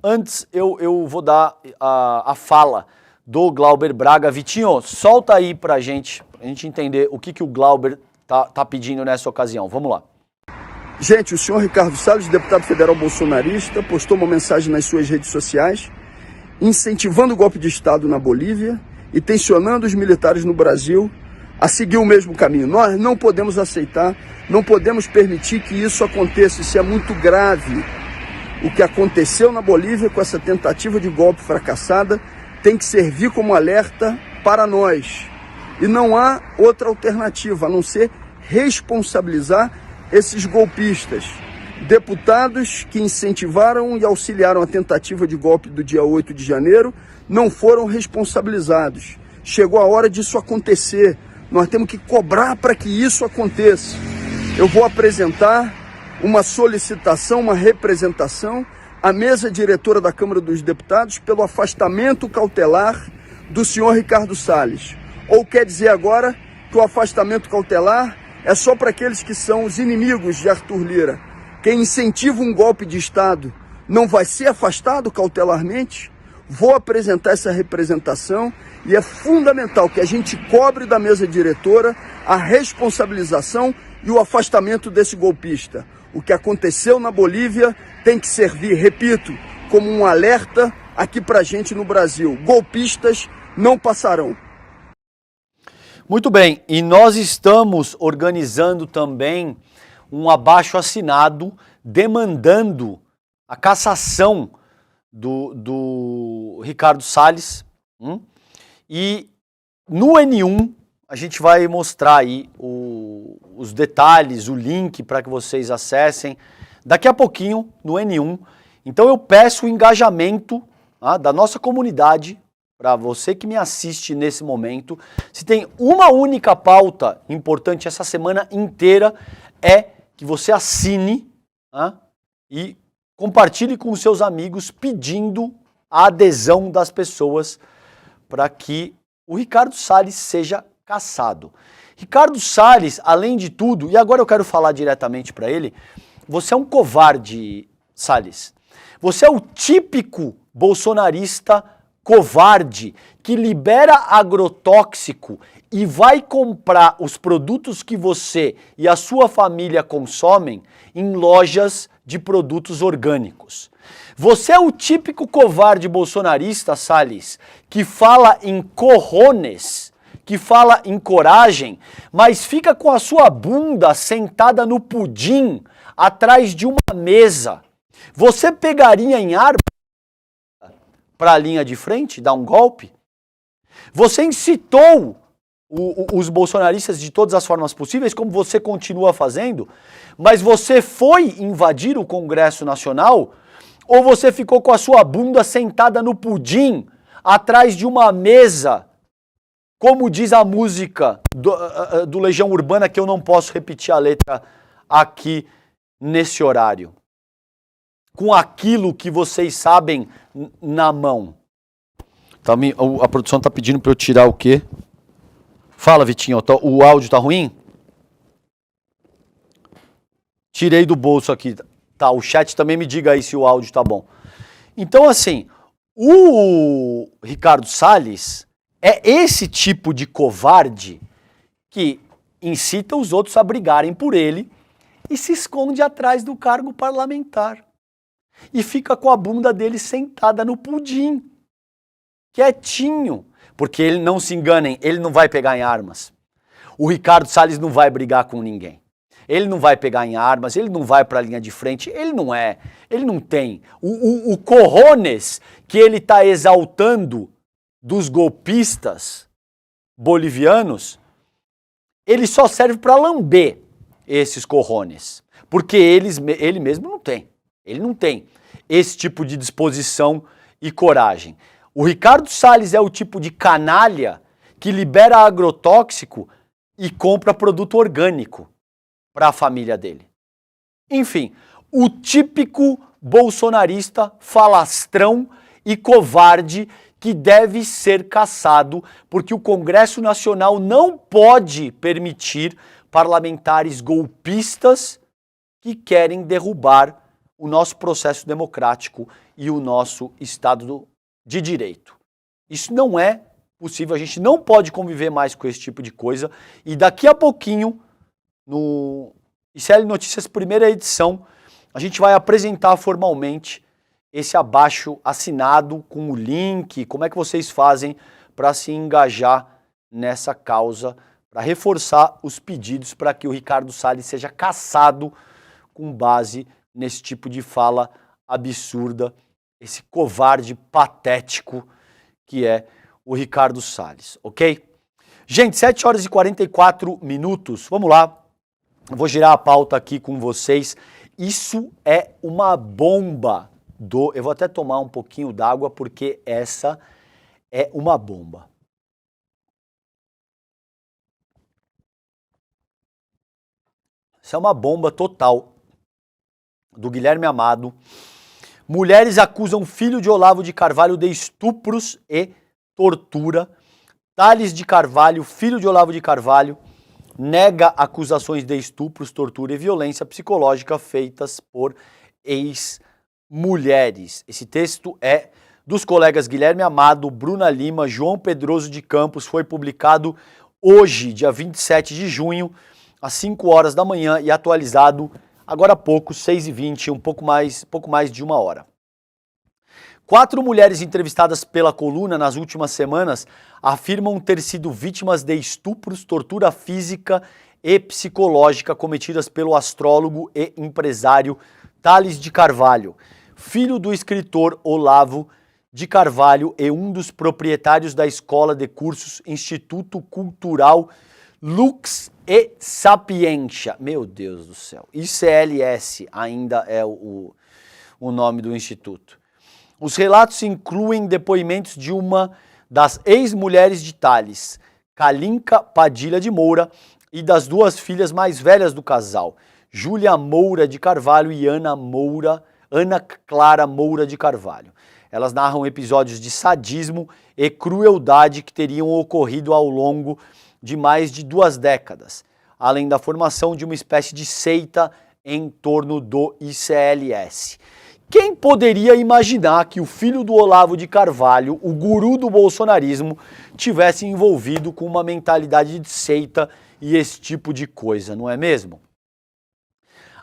Antes, eu vou dar a fala do Glauber Braga. Vitinho, solta aí pra gente entender o que o Glauber tá pedindo nessa ocasião. Vamos lá. Gente, o senhor Ricardo Salles, deputado federal bolsonarista, postou uma mensagem nas suas redes sociais incentivando o golpe de Estado na Bolívia e tensionando os militares no Brasil a seguir o mesmo caminho. Nós não podemos aceitar, não podemos permitir que isso aconteça. Isso é muito grave. O que aconteceu na Bolívia com essa tentativa de golpe fracassada tem que servir como alerta para nós. E não há outra alternativa a não ser responsabilizar esses golpistas. Deputados que incentivaram e auxiliaram a tentativa de golpe do dia 8 de janeiro não foram responsabilizados. Chegou a hora disso acontecer. Nós temos que cobrar para que isso aconteça. Eu vou apresentar uma solicitação, uma representação à mesa diretora da Câmara dos Deputados pelo afastamento cautelar do senhor Ricardo Salles. Ou quer dizer agora que o afastamento cautelar é só para aqueles que são os inimigos de Arthur Lira. Quem incentiva um golpe de Estado não vai ser afastado cautelarmente? Vou apresentar essa representação e é fundamental que a gente cobre da mesa diretora a responsabilização e o afastamento desse golpista. O que aconteceu na Bolívia tem que servir, repito, como um alerta aqui pra gente no Brasil. Golpistas não passarão. Muito bem, e nós estamos organizando também um abaixo-assinado demandando a cassação do Ricardo Salles. E no N1 a gente vai mostrar aí os detalhes, o link para que vocês acessem daqui a pouquinho no N1. Então eu peço o engajamento da nossa comunidade, para você que me assiste nesse momento. Se tem uma única pauta importante essa semana inteira, é que você assine e compartilhe com os seus amigos pedindo a adesão das pessoas para que o Ricardo Salles seja cassado. Ricardo Salles, além de tudo, e agora eu quero falar diretamente para ele, você é um covarde, Salles. Você é o típico bolsonarista covarde que libera agrotóxico e vai comprar os produtos que você e a sua família consomem em lojas de produtos orgânicos. Você é o típico covarde bolsonarista, Salles, que fala em cojones, que fala em coragem, mas fica com a sua bunda sentada no pudim atrás de uma mesa. Você pegaria em arma para a linha de frente, dar um golpe? Você incitou os bolsonaristas de todas as formas possíveis, como você continua fazendo, mas você foi invadir o Congresso Nacional ou você ficou com a sua bunda sentada no pudim atrás de uma mesa, como diz a música do Legião Urbana, que eu não posso repetir a letra aqui nesse horário, com aquilo que vocês sabem na mão. A produção está pedindo para eu tirar o quê? Fala, Vitinho, o áudio tá ruim? Tirei do bolso aqui. Tá, o chat também me diga aí se o áudio tá bom. Então, assim, o Ricardo Salles é esse tipo de covarde que incita os outros a brigarem por ele e se esconde atrás do cargo parlamentar. E fica com a bunda dele sentada no pudim, quietinho. Porque ele, não se enganem, ele não vai pegar em armas. O Ricardo Salles não vai brigar com ninguém. Ele não vai pegar em armas, ele não vai para a linha de frente, ele não tem. O cojones que ele está exaltando dos golpistas bolivianos, ele só serve para lamber esses cojones. Porque ele mesmo não tem. Ele não tem esse tipo de disposição e coragem. O Ricardo Salles é o tipo de canalha que libera agrotóxico e compra produto orgânico para a família dele. Enfim, o típico bolsonarista falastrão e covarde que deve ser cassado porque o Congresso Nacional não pode permitir parlamentares golpistas que querem derrubar o nosso processo democrático e o nosso Estado de direito. Isso não é possível, a gente não pode conviver mais com esse tipo de coisa. E daqui a pouquinho, no ICL Notícias primeira edição, a gente vai apresentar formalmente esse abaixo assinado com o link, como é que vocês fazem para se engajar nessa causa, para reforçar os pedidos para que o Ricardo Salles seja cassado com base nesse tipo de fala absurda, esse covarde patético que é o Ricardo Salles, ok? Gente, 7 horas e 44 minutos, vamos lá, eu vou girar a pauta aqui com vocês. Isso é uma bomba eu vou até tomar um pouquinho d'água porque essa é uma bomba. Isso é uma bomba total do Guilherme Amado. Mulheres acusam filho de Olavo de Carvalho de estupros e tortura. Tales de Carvalho, filho de Olavo de Carvalho, nega acusações de estupros, tortura e violência psicológica feitas por ex-mulheres. Esse texto é dos colegas Guilherme Amado, Bruna Lima, João Pedroso de Campos, foi publicado hoje, dia 27 de junho, às 5 horas da manhã e atualizado agora há pouco, 6h20, um pouco mais de uma hora. 4 mulheres entrevistadas pela coluna nas últimas semanas afirmam ter sido vítimas de estupros, tortura física e psicológica cometidas pelo astrólogo e empresário Tales de Carvalho, filho do escritor Olavo de Carvalho e um dos proprietários da escola de cursos Instituto Cultural Lux e Sapientia. Meu Deus do céu. ICLS ainda é o nome do instituto. Os relatos incluem depoimentos de uma das ex-mulheres de Tales, Kalinka Padilha de Moura, e das 2 filhas mais velhas do casal, Júlia Moura de Carvalho e Ana Clara Moura de Carvalho. Elas narram episódios de sadismo e crueldade que teriam ocorrido ao longo de mais de 2 décadas, além da formação de uma espécie de seita em torno do ICLS. Quem poderia imaginar que o filho do Olavo de Carvalho, o guru do bolsonarismo, tivesse envolvido com uma mentalidade de seita e esse tipo de coisa, não é mesmo?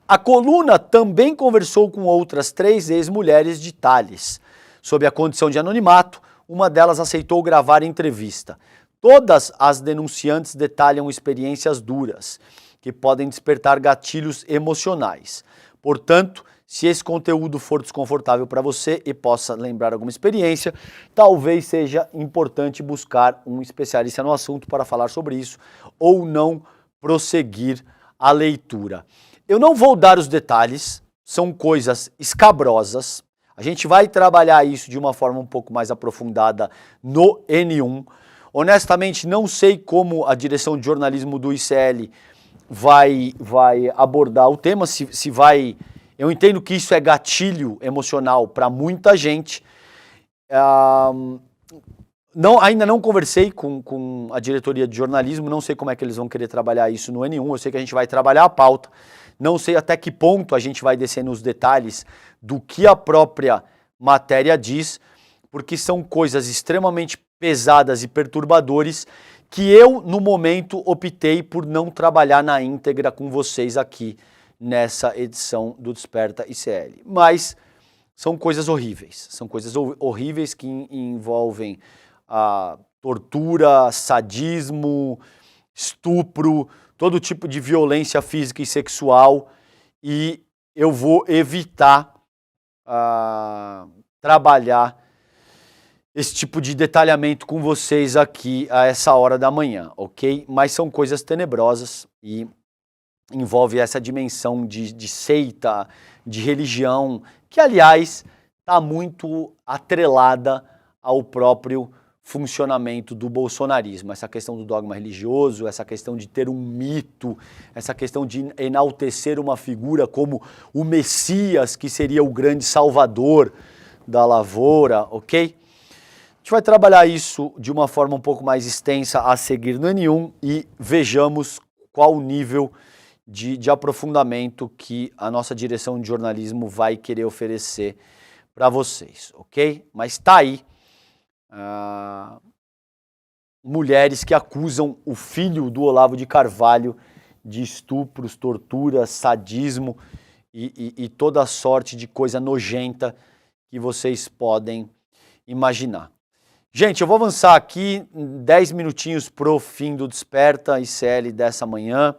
A coluna também conversou com outras 3 ex-mulheres de Tales. Sob a condição de anonimato, uma delas aceitou gravar a entrevista. Todas as denunciantes detalham experiências duras, que podem despertar gatilhos emocionais. Portanto, se esse conteúdo for desconfortável para você e possa lembrar alguma experiência, talvez seja importante buscar um especialista no assunto para falar sobre isso ou não prosseguir a leitura. Eu não vou dar os detalhes, são coisas escabrosas. A gente vai trabalhar isso de uma forma um pouco mais aprofundada no N1. Honestamente, não sei como a direção de jornalismo do ICL vai abordar o tema, se vai... Eu entendo que isso é gatilho emocional para muita gente. Ainda não conversei com a diretoria de jornalismo, não sei como é que eles vão querer trabalhar isso no N1, eu sei que a gente vai trabalhar a pauta, não sei até que ponto a gente vai descer nos detalhes do que a própria matéria diz, porque são coisas extremamente pesadas e perturbadoras que eu, no momento, optei por não trabalhar na íntegra com vocês aqui nessa edição do Desperta ICL. Mas são coisas horríveis que envolvem tortura, sadismo, estupro, todo tipo de violência física e sexual, e eu vou evitar trabalhar esse tipo de detalhamento com vocês aqui a essa hora da manhã, ok? Mas são coisas tenebrosas e envolve essa dimensão de seita, de religião, que aliás está muito atrelada ao próprio funcionamento do bolsonarismo. Essa questão do dogma religioso, essa questão de ter um mito, essa questão de enaltecer uma figura como o Messias, que seria o grande salvador da lavoura, ok? A gente vai trabalhar isso de uma forma um pouco mais extensa a seguir no N1 e vejamos qual o nível de aprofundamento que a nossa direção de jornalismo vai querer oferecer para vocês, ok? Mas tá aí mulheres que acusam o filho do Olavo de Carvalho de estupros, tortura, sadismo e toda sorte de coisa nojenta que vocês podem imaginar. Gente, eu vou avançar aqui 10 minutinhos pro fim do Desperta ICL dessa manhã.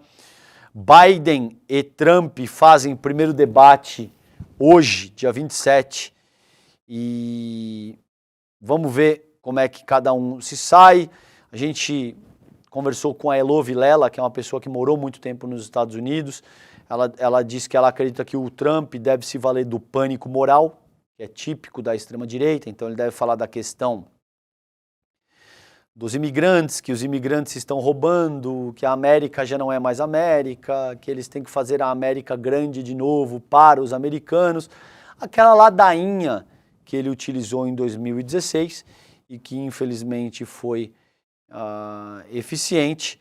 Biden e Trump fazem primeiro debate hoje, dia 27, e vamos ver como é que cada um se sai. A gente conversou com a Elo Vilela, que é uma pessoa que morou muito tempo nos Estados Unidos. Ela disse que ela acredita que o Trump deve se valer do pânico moral, que é típico da extrema-direita, então ele deve falar da questão dos imigrantes, que os imigrantes estão roubando, que a América já não é mais América, que eles têm que fazer a América grande de novo para os americanos. Aquela ladainha que ele utilizou em 2016 e que infelizmente foi eficiente.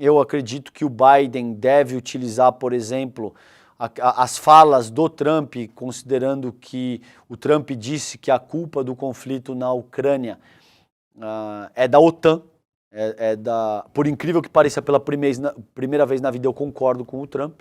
eu acredito que o Biden deve utilizar, por exemplo, as falas do Trump, considerando que o Trump disse que a culpa do conflito na Ucrânia é da OTAN, por incrível que pareça, pela primeira vez na vida eu concordo com o Trump.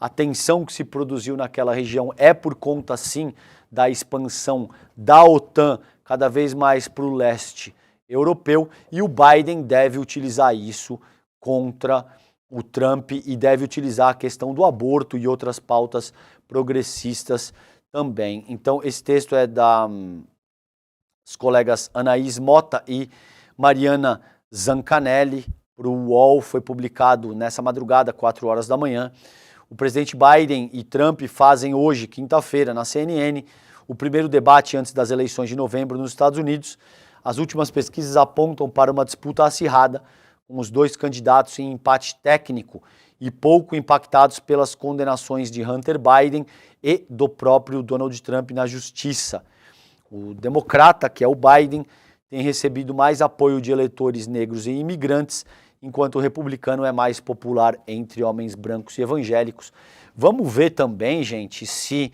A tensão que se produziu naquela região é por conta, sim, da expansão da OTAN cada vez mais para o leste europeu, e o Biden deve utilizar isso contra o Trump e deve utilizar a questão do aborto e outras pautas progressistas também. Então, esse texto é das colegas Anaís Mota e Mariana Zancanelli, para o UOL, foi publicado nessa madrugada, 4 horas da manhã. O presidente Biden e Trump fazem hoje, quinta-feira, na CNN, o primeiro debate antes das eleições de novembro nos Estados Unidos. As últimas pesquisas apontam para uma disputa acirrada, com os dois candidatos em empate técnico e pouco impactados pelas condenações de Hunter Biden e do próprio Donald Trump na justiça. O democrata, que é o Biden, tem recebido mais apoio de eleitores negros e imigrantes, enquanto o republicano é mais popular entre homens brancos e evangélicos. Vamos ver também, gente, se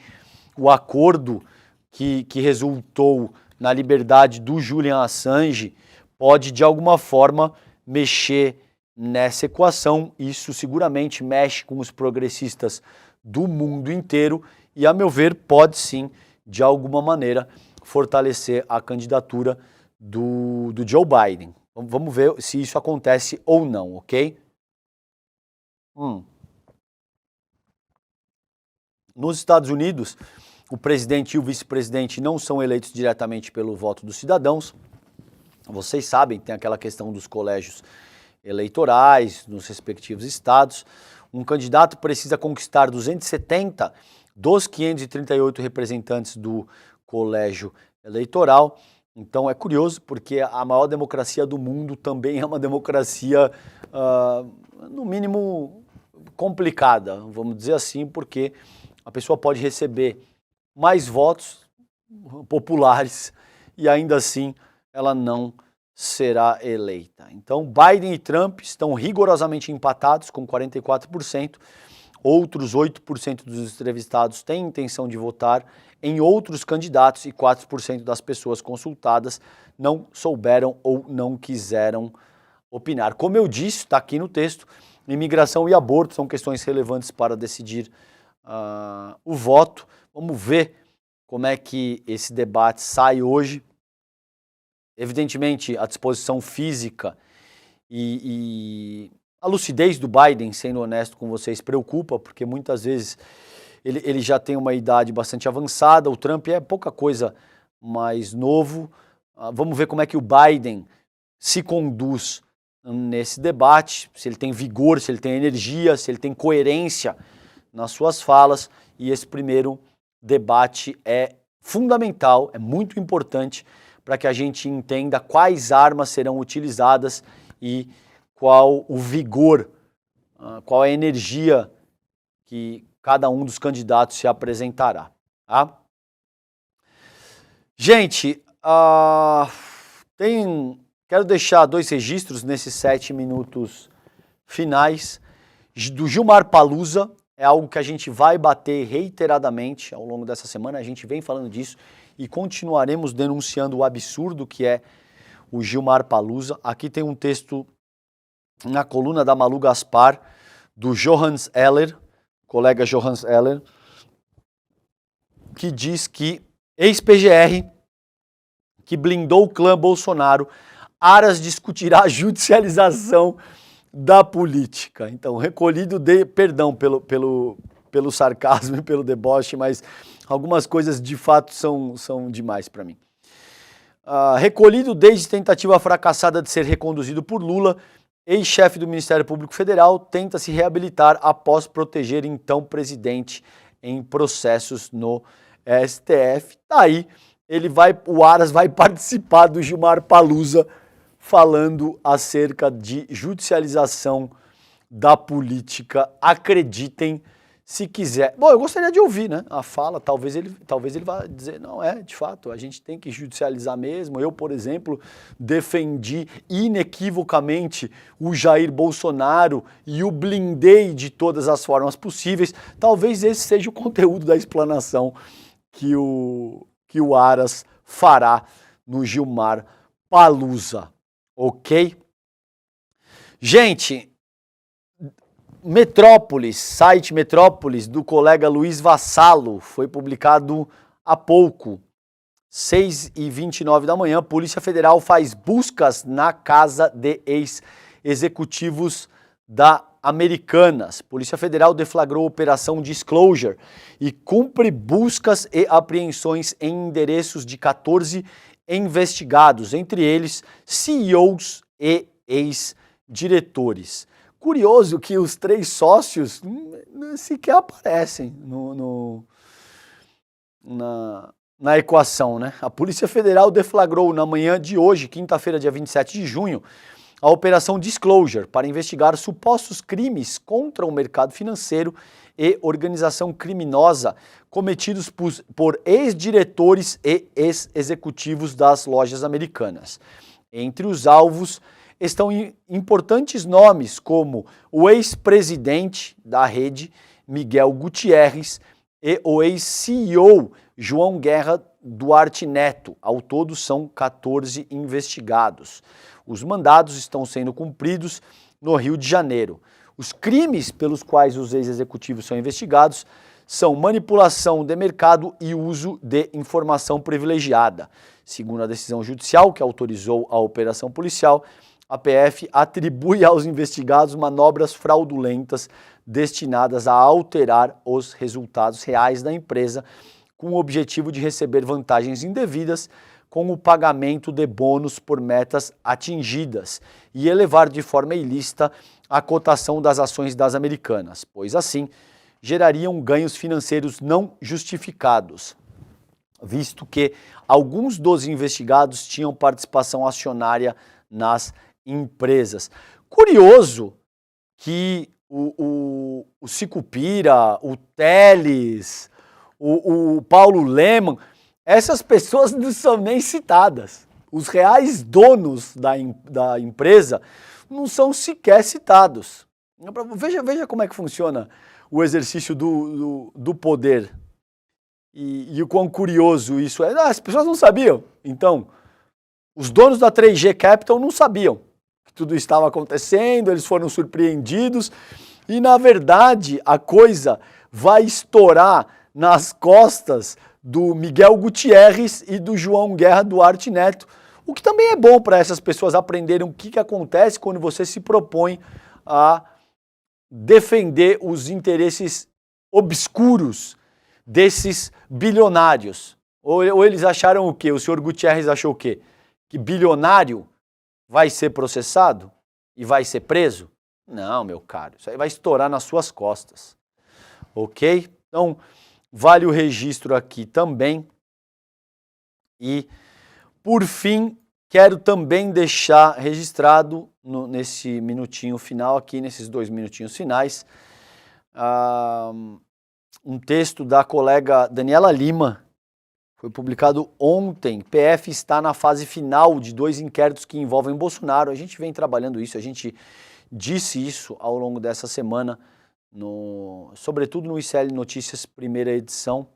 o acordo que resultou na liberdade do Julian Assange pode, de alguma forma, mexer nessa equação. Isso seguramente mexe com os progressistas do mundo inteiro e, a meu ver, pode sim, de alguma maneira, fortalecer a candidatura do Joe Biden. Vamos ver se isso acontece ou não, ok? Nos Estados Unidos, o presidente e o vice-presidente não são eleitos diretamente pelo voto dos cidadãos. Vocês sabem, tem aquela questão dos colégios eleitorais nos respectivos estados. Um candidato precisa conquistar 270 dos 538 representantes do colégio eleitoral. Então é curioso, porque a maior democracia do mundo também é uma democracia, no mínimo, complicada, vamos dizer assim, porque a pessoa pode receber mais votos populares e ainda assim ela não será eleita. Então Biden e Trump estão rigorosamente empatados com 44%, outros 8% dos entrevistados têm intenção de votar em outros candidatos e 4% das pessoas consultadas não souberam ou não quiseram opinar. Como eu disse, está aqui no texto, imigração e aborto são questões relevantes para decidir o voto. Vamos ver como é que esse debate sai hoje. Evidentemente, a disposição física e a lucidez do Biden, sendo honesto com vocês, preocupa, porque muitas vezes ele já tem uma idade bastante avançada, o Trump é pouca coisa mais novo. Vamos ver como é que o Biden se conduz nesse debate, se ele tem vigor, se ele tem energia, se ele tem coerência nas suas falas, e esse primeiro debate é fundamental, é muito importante para que a gente entenda quais armas serão utilizadas e qual o vigor, qual a energia que cada um dos candidatos se apresentará. Tá? Gente, quero deixar 2 registros nesses 7 minutos finais. Do Gilmar Palusa, é algo que a gente vai bater reiteradamente ao longo dessa semana, a gente vem falando disso e continuaremos denunciando o absurdo que é o Gilmar Palusa. Aqui tem um texto na coluna da Malu Gaspar, do Johannes Heller, colega Johannes Heller, que diz que ex-PGR, que blindou o clã Bolsonaro, Aras discutirá a judicialização da política. Então, recolhido perdão pelo sarcasmo e pelo deboche, mas algumas coisas de fato são demais para mim. Recolhido desde tentativa fracassada de ser reconduzido por Lula, ex-chefe do Ministério Público Federal tenta se reabilitar após proteger então presidente em processos no STF. Daí o Aras vai participar do Gilmar Palusa falando acerca de judicialização da política. Acreditem se quiser... Bom, eu gostaria de ouvir, né, a fala, talvez ele vá dizer, não, de fato, a gente tem que judicializar mesmo. Eu, por exemplo, defendi inequivocamente o Jair Bolsonaro e o blindei de todas as formas possíveis. Talvez esse seja o conteúdo da explanação que o Aras fará no Gilmar Palusa, ok? Gente, Metrópolis, site Metrópolis do colega Luiz Vassalo, foi publicado há pouco, 6h29 da manhã, Polícia Federal faz buscas na casa de ex-executivos da Americanas. Polícia Federal deflagrou a Operação Disclosure e cumpre buscas e apreensões em endereços de 14 investigados, entre eles CEOs e ex-diretores. Curioso que os 3 sócios sequer aparecem na equação, né? A Polícia Federal deflagrou na manhã de hoje, quinta-feira, dia 27 de junho, a Operação Disclosure para investigar supostos crimes contra o mercado financeiro e organização criminosa cometidos por ex-diretores e ex-executivos das lojas Americanas. Entre os alvos estão importantes nomes como o ex-presidente da rede, Miguel Gutierrez, e o ex-CEO, João Guerra Duarte Neto. Ao todo são 14 investigados. Os mandados estão sendo cumpridos no Rio de Janeiro. Os crimes pelos quais os ex-executivos são investigados são manipulação de mercado e uso de informação privilegiada. Segundo a decisão judicial que autorizou a operação policial, a PF atribui aos investigados manobras fraudulentas destinadas a alterar os resultados reais da empresa com o objetivo de receber vantagens indevidas com o pagamento de bônus por metas atingidas e elevar de forma ilícita a cotação das ações das Americanas, pois assim gerariam ganhos financeiros não justificados, visto que alguns dos investigados tinham participação acionária nas empresas. Curioso que o Sicupira, o Teles, o Paulo Leman, essas pessoas não são nem citadas. Os reais donos da empresa não são sequer citados. Veja como é que funciona o exercício do poder e o quão curioso isso é. As pessoas não sabiam. Então, os donos da 3G Capital não sabiam que tudo estava acontecendo, eles foram surpreendidos e, na verdade, a coisa vai estourar nas costas do Miguel Gutierrez e do João Guerra Duarte Neto, o que também é bom para essas pessoas aprenderem o que acontece quando você se propõe a defender os interesses obscuros desses bilionários. Ou eles acharam o quê? O senhor Gutierrez achou o quê? Que bilionário vai ser processado e vai ser preso? Não, meu caro, isso aí vai estourar nas suas costas, ok? Então, vale o registro aqui também. E, por fim, quero também deixar registrado nesse minutinho final aqui, nesses 2 minutinhos finais, um texto da colega Daniela Lima. Foi publicado ontem. PF está na fase final de 2 inquéritos que envolvem Bolsonaro. A gente vem trabalhando isso, a gente disse isso ao longo dessa semana, sobretudo no ICL Notícias, primeira edição.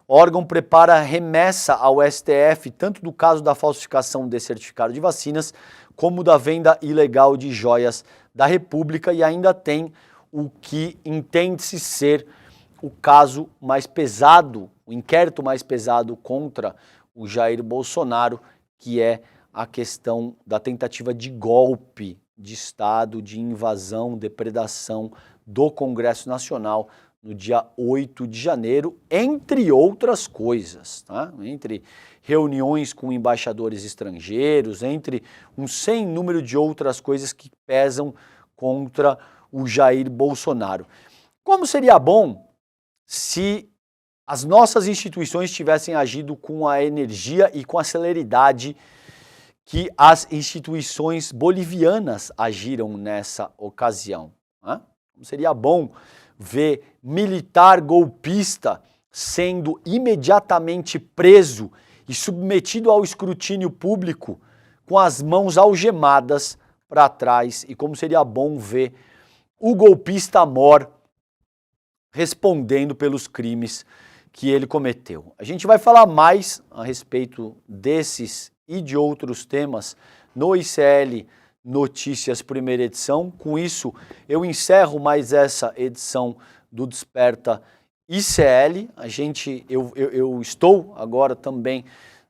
O órgão prepara remessa ao STF, tanto do caso da falsificação de certificado de vacinas, como da venda ilegal de joias da República, e ainda tem o que entende-se ser o caso mais pesado, o inquérito mais pesado contra o Jair Bolsonaro, que é a questão da tentativa de golpe de Estado, de invasão, depredação do Congresso Nacional no dia 8 de janeiro, entre outras coisas, tá? Entre reuniões com embaixadores estrangeiros, entre um sem número de outras coisas que pesam contra o Jair Bolsonaro. Como seria bom se as nossas instituições tivessem agido com a energia e com a celeridade que as instituições bolivianas agiram nessa ocasião, né? Seria bom ver militar golpista sendo imediatamente preso e submetido ao escrutínio público com as mãos algemadas para trás, e como seria bom ver o golpista mor respondendo pelos crimes que ele cometeu. A gente vai falar mais a respeito desses e de outros temas no ICL Notícias primeira edição. Com isso, eu encerro mais essa edição do Desperta ICL. Eu estou agora também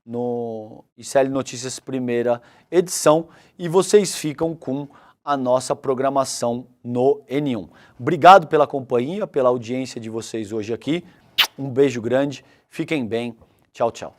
no ICL Notícias primeira edição e vocês ficam com a nossa programação no N1. Obrigado pela companhia, pela audiência de vocês hoje aqui. Um beijo grande, fiquem bem, tchau, tchau.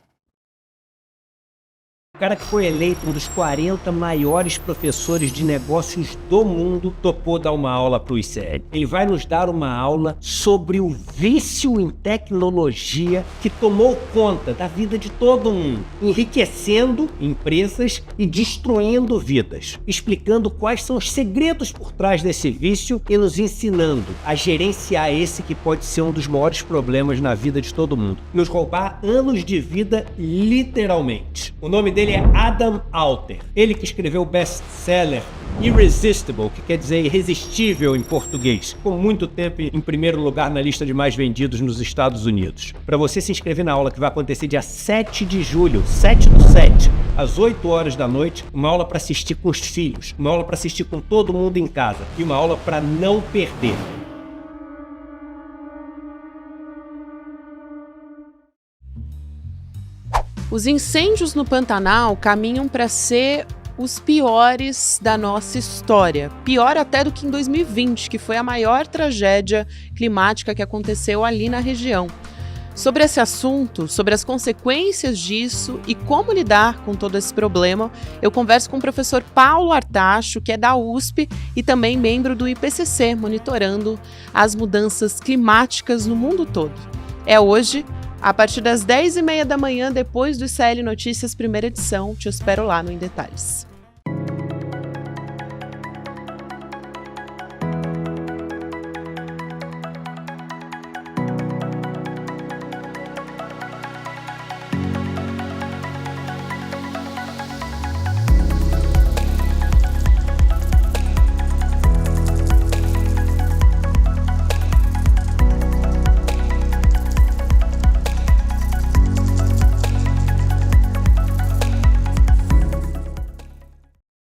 O cara que foi eleito um dos 40 maiores professores de negócios do mundo topou dar uma aula para o ICL. Ele vai nos dar uma aula sobre o vício em tecnologia que tomou conta da vida de todo mundo, enriquecendo empresas e destruindo vidas, explicando quais são os segredos por trás desse vício e nos ensinando a gerenciar esse que pode ser um dos maiores problemas na vida de todo mundo, nos roubar anos de vida literalmente. O nome dele é Adam Alter, ele que escreveu o best-seller Irresistible, que quer dizer irresistível em português, com muito tempo em primeiro lugar na lista de mais vendidos nos Estados Unidos. Para você se inscrever na aula que vai acontecer dia 7 de julho, 7/7, às 8 horas da noite, uma aula para assistir com os filhos, uma aula para assistir com todo mundo em casa e uma aula para não perder. Os incêndios no Pantanal caminham para ser os piores da nossa história. Pior até do que em 2020, que foi a maior tragédia climática que aconteceu ali na região. Sobre esse assunto, sobre as consequências disso e como lidar com todo esse problema, eu converso com o professor Paulo Artacho, que é da USP e também membro do IPCC, monitorando as mudanças climáticas no mundo todo. É hoje, a partir das 10h30 da manhã, depois do ICL Notícias primeira edição. Te espero lá no Em Detalhes.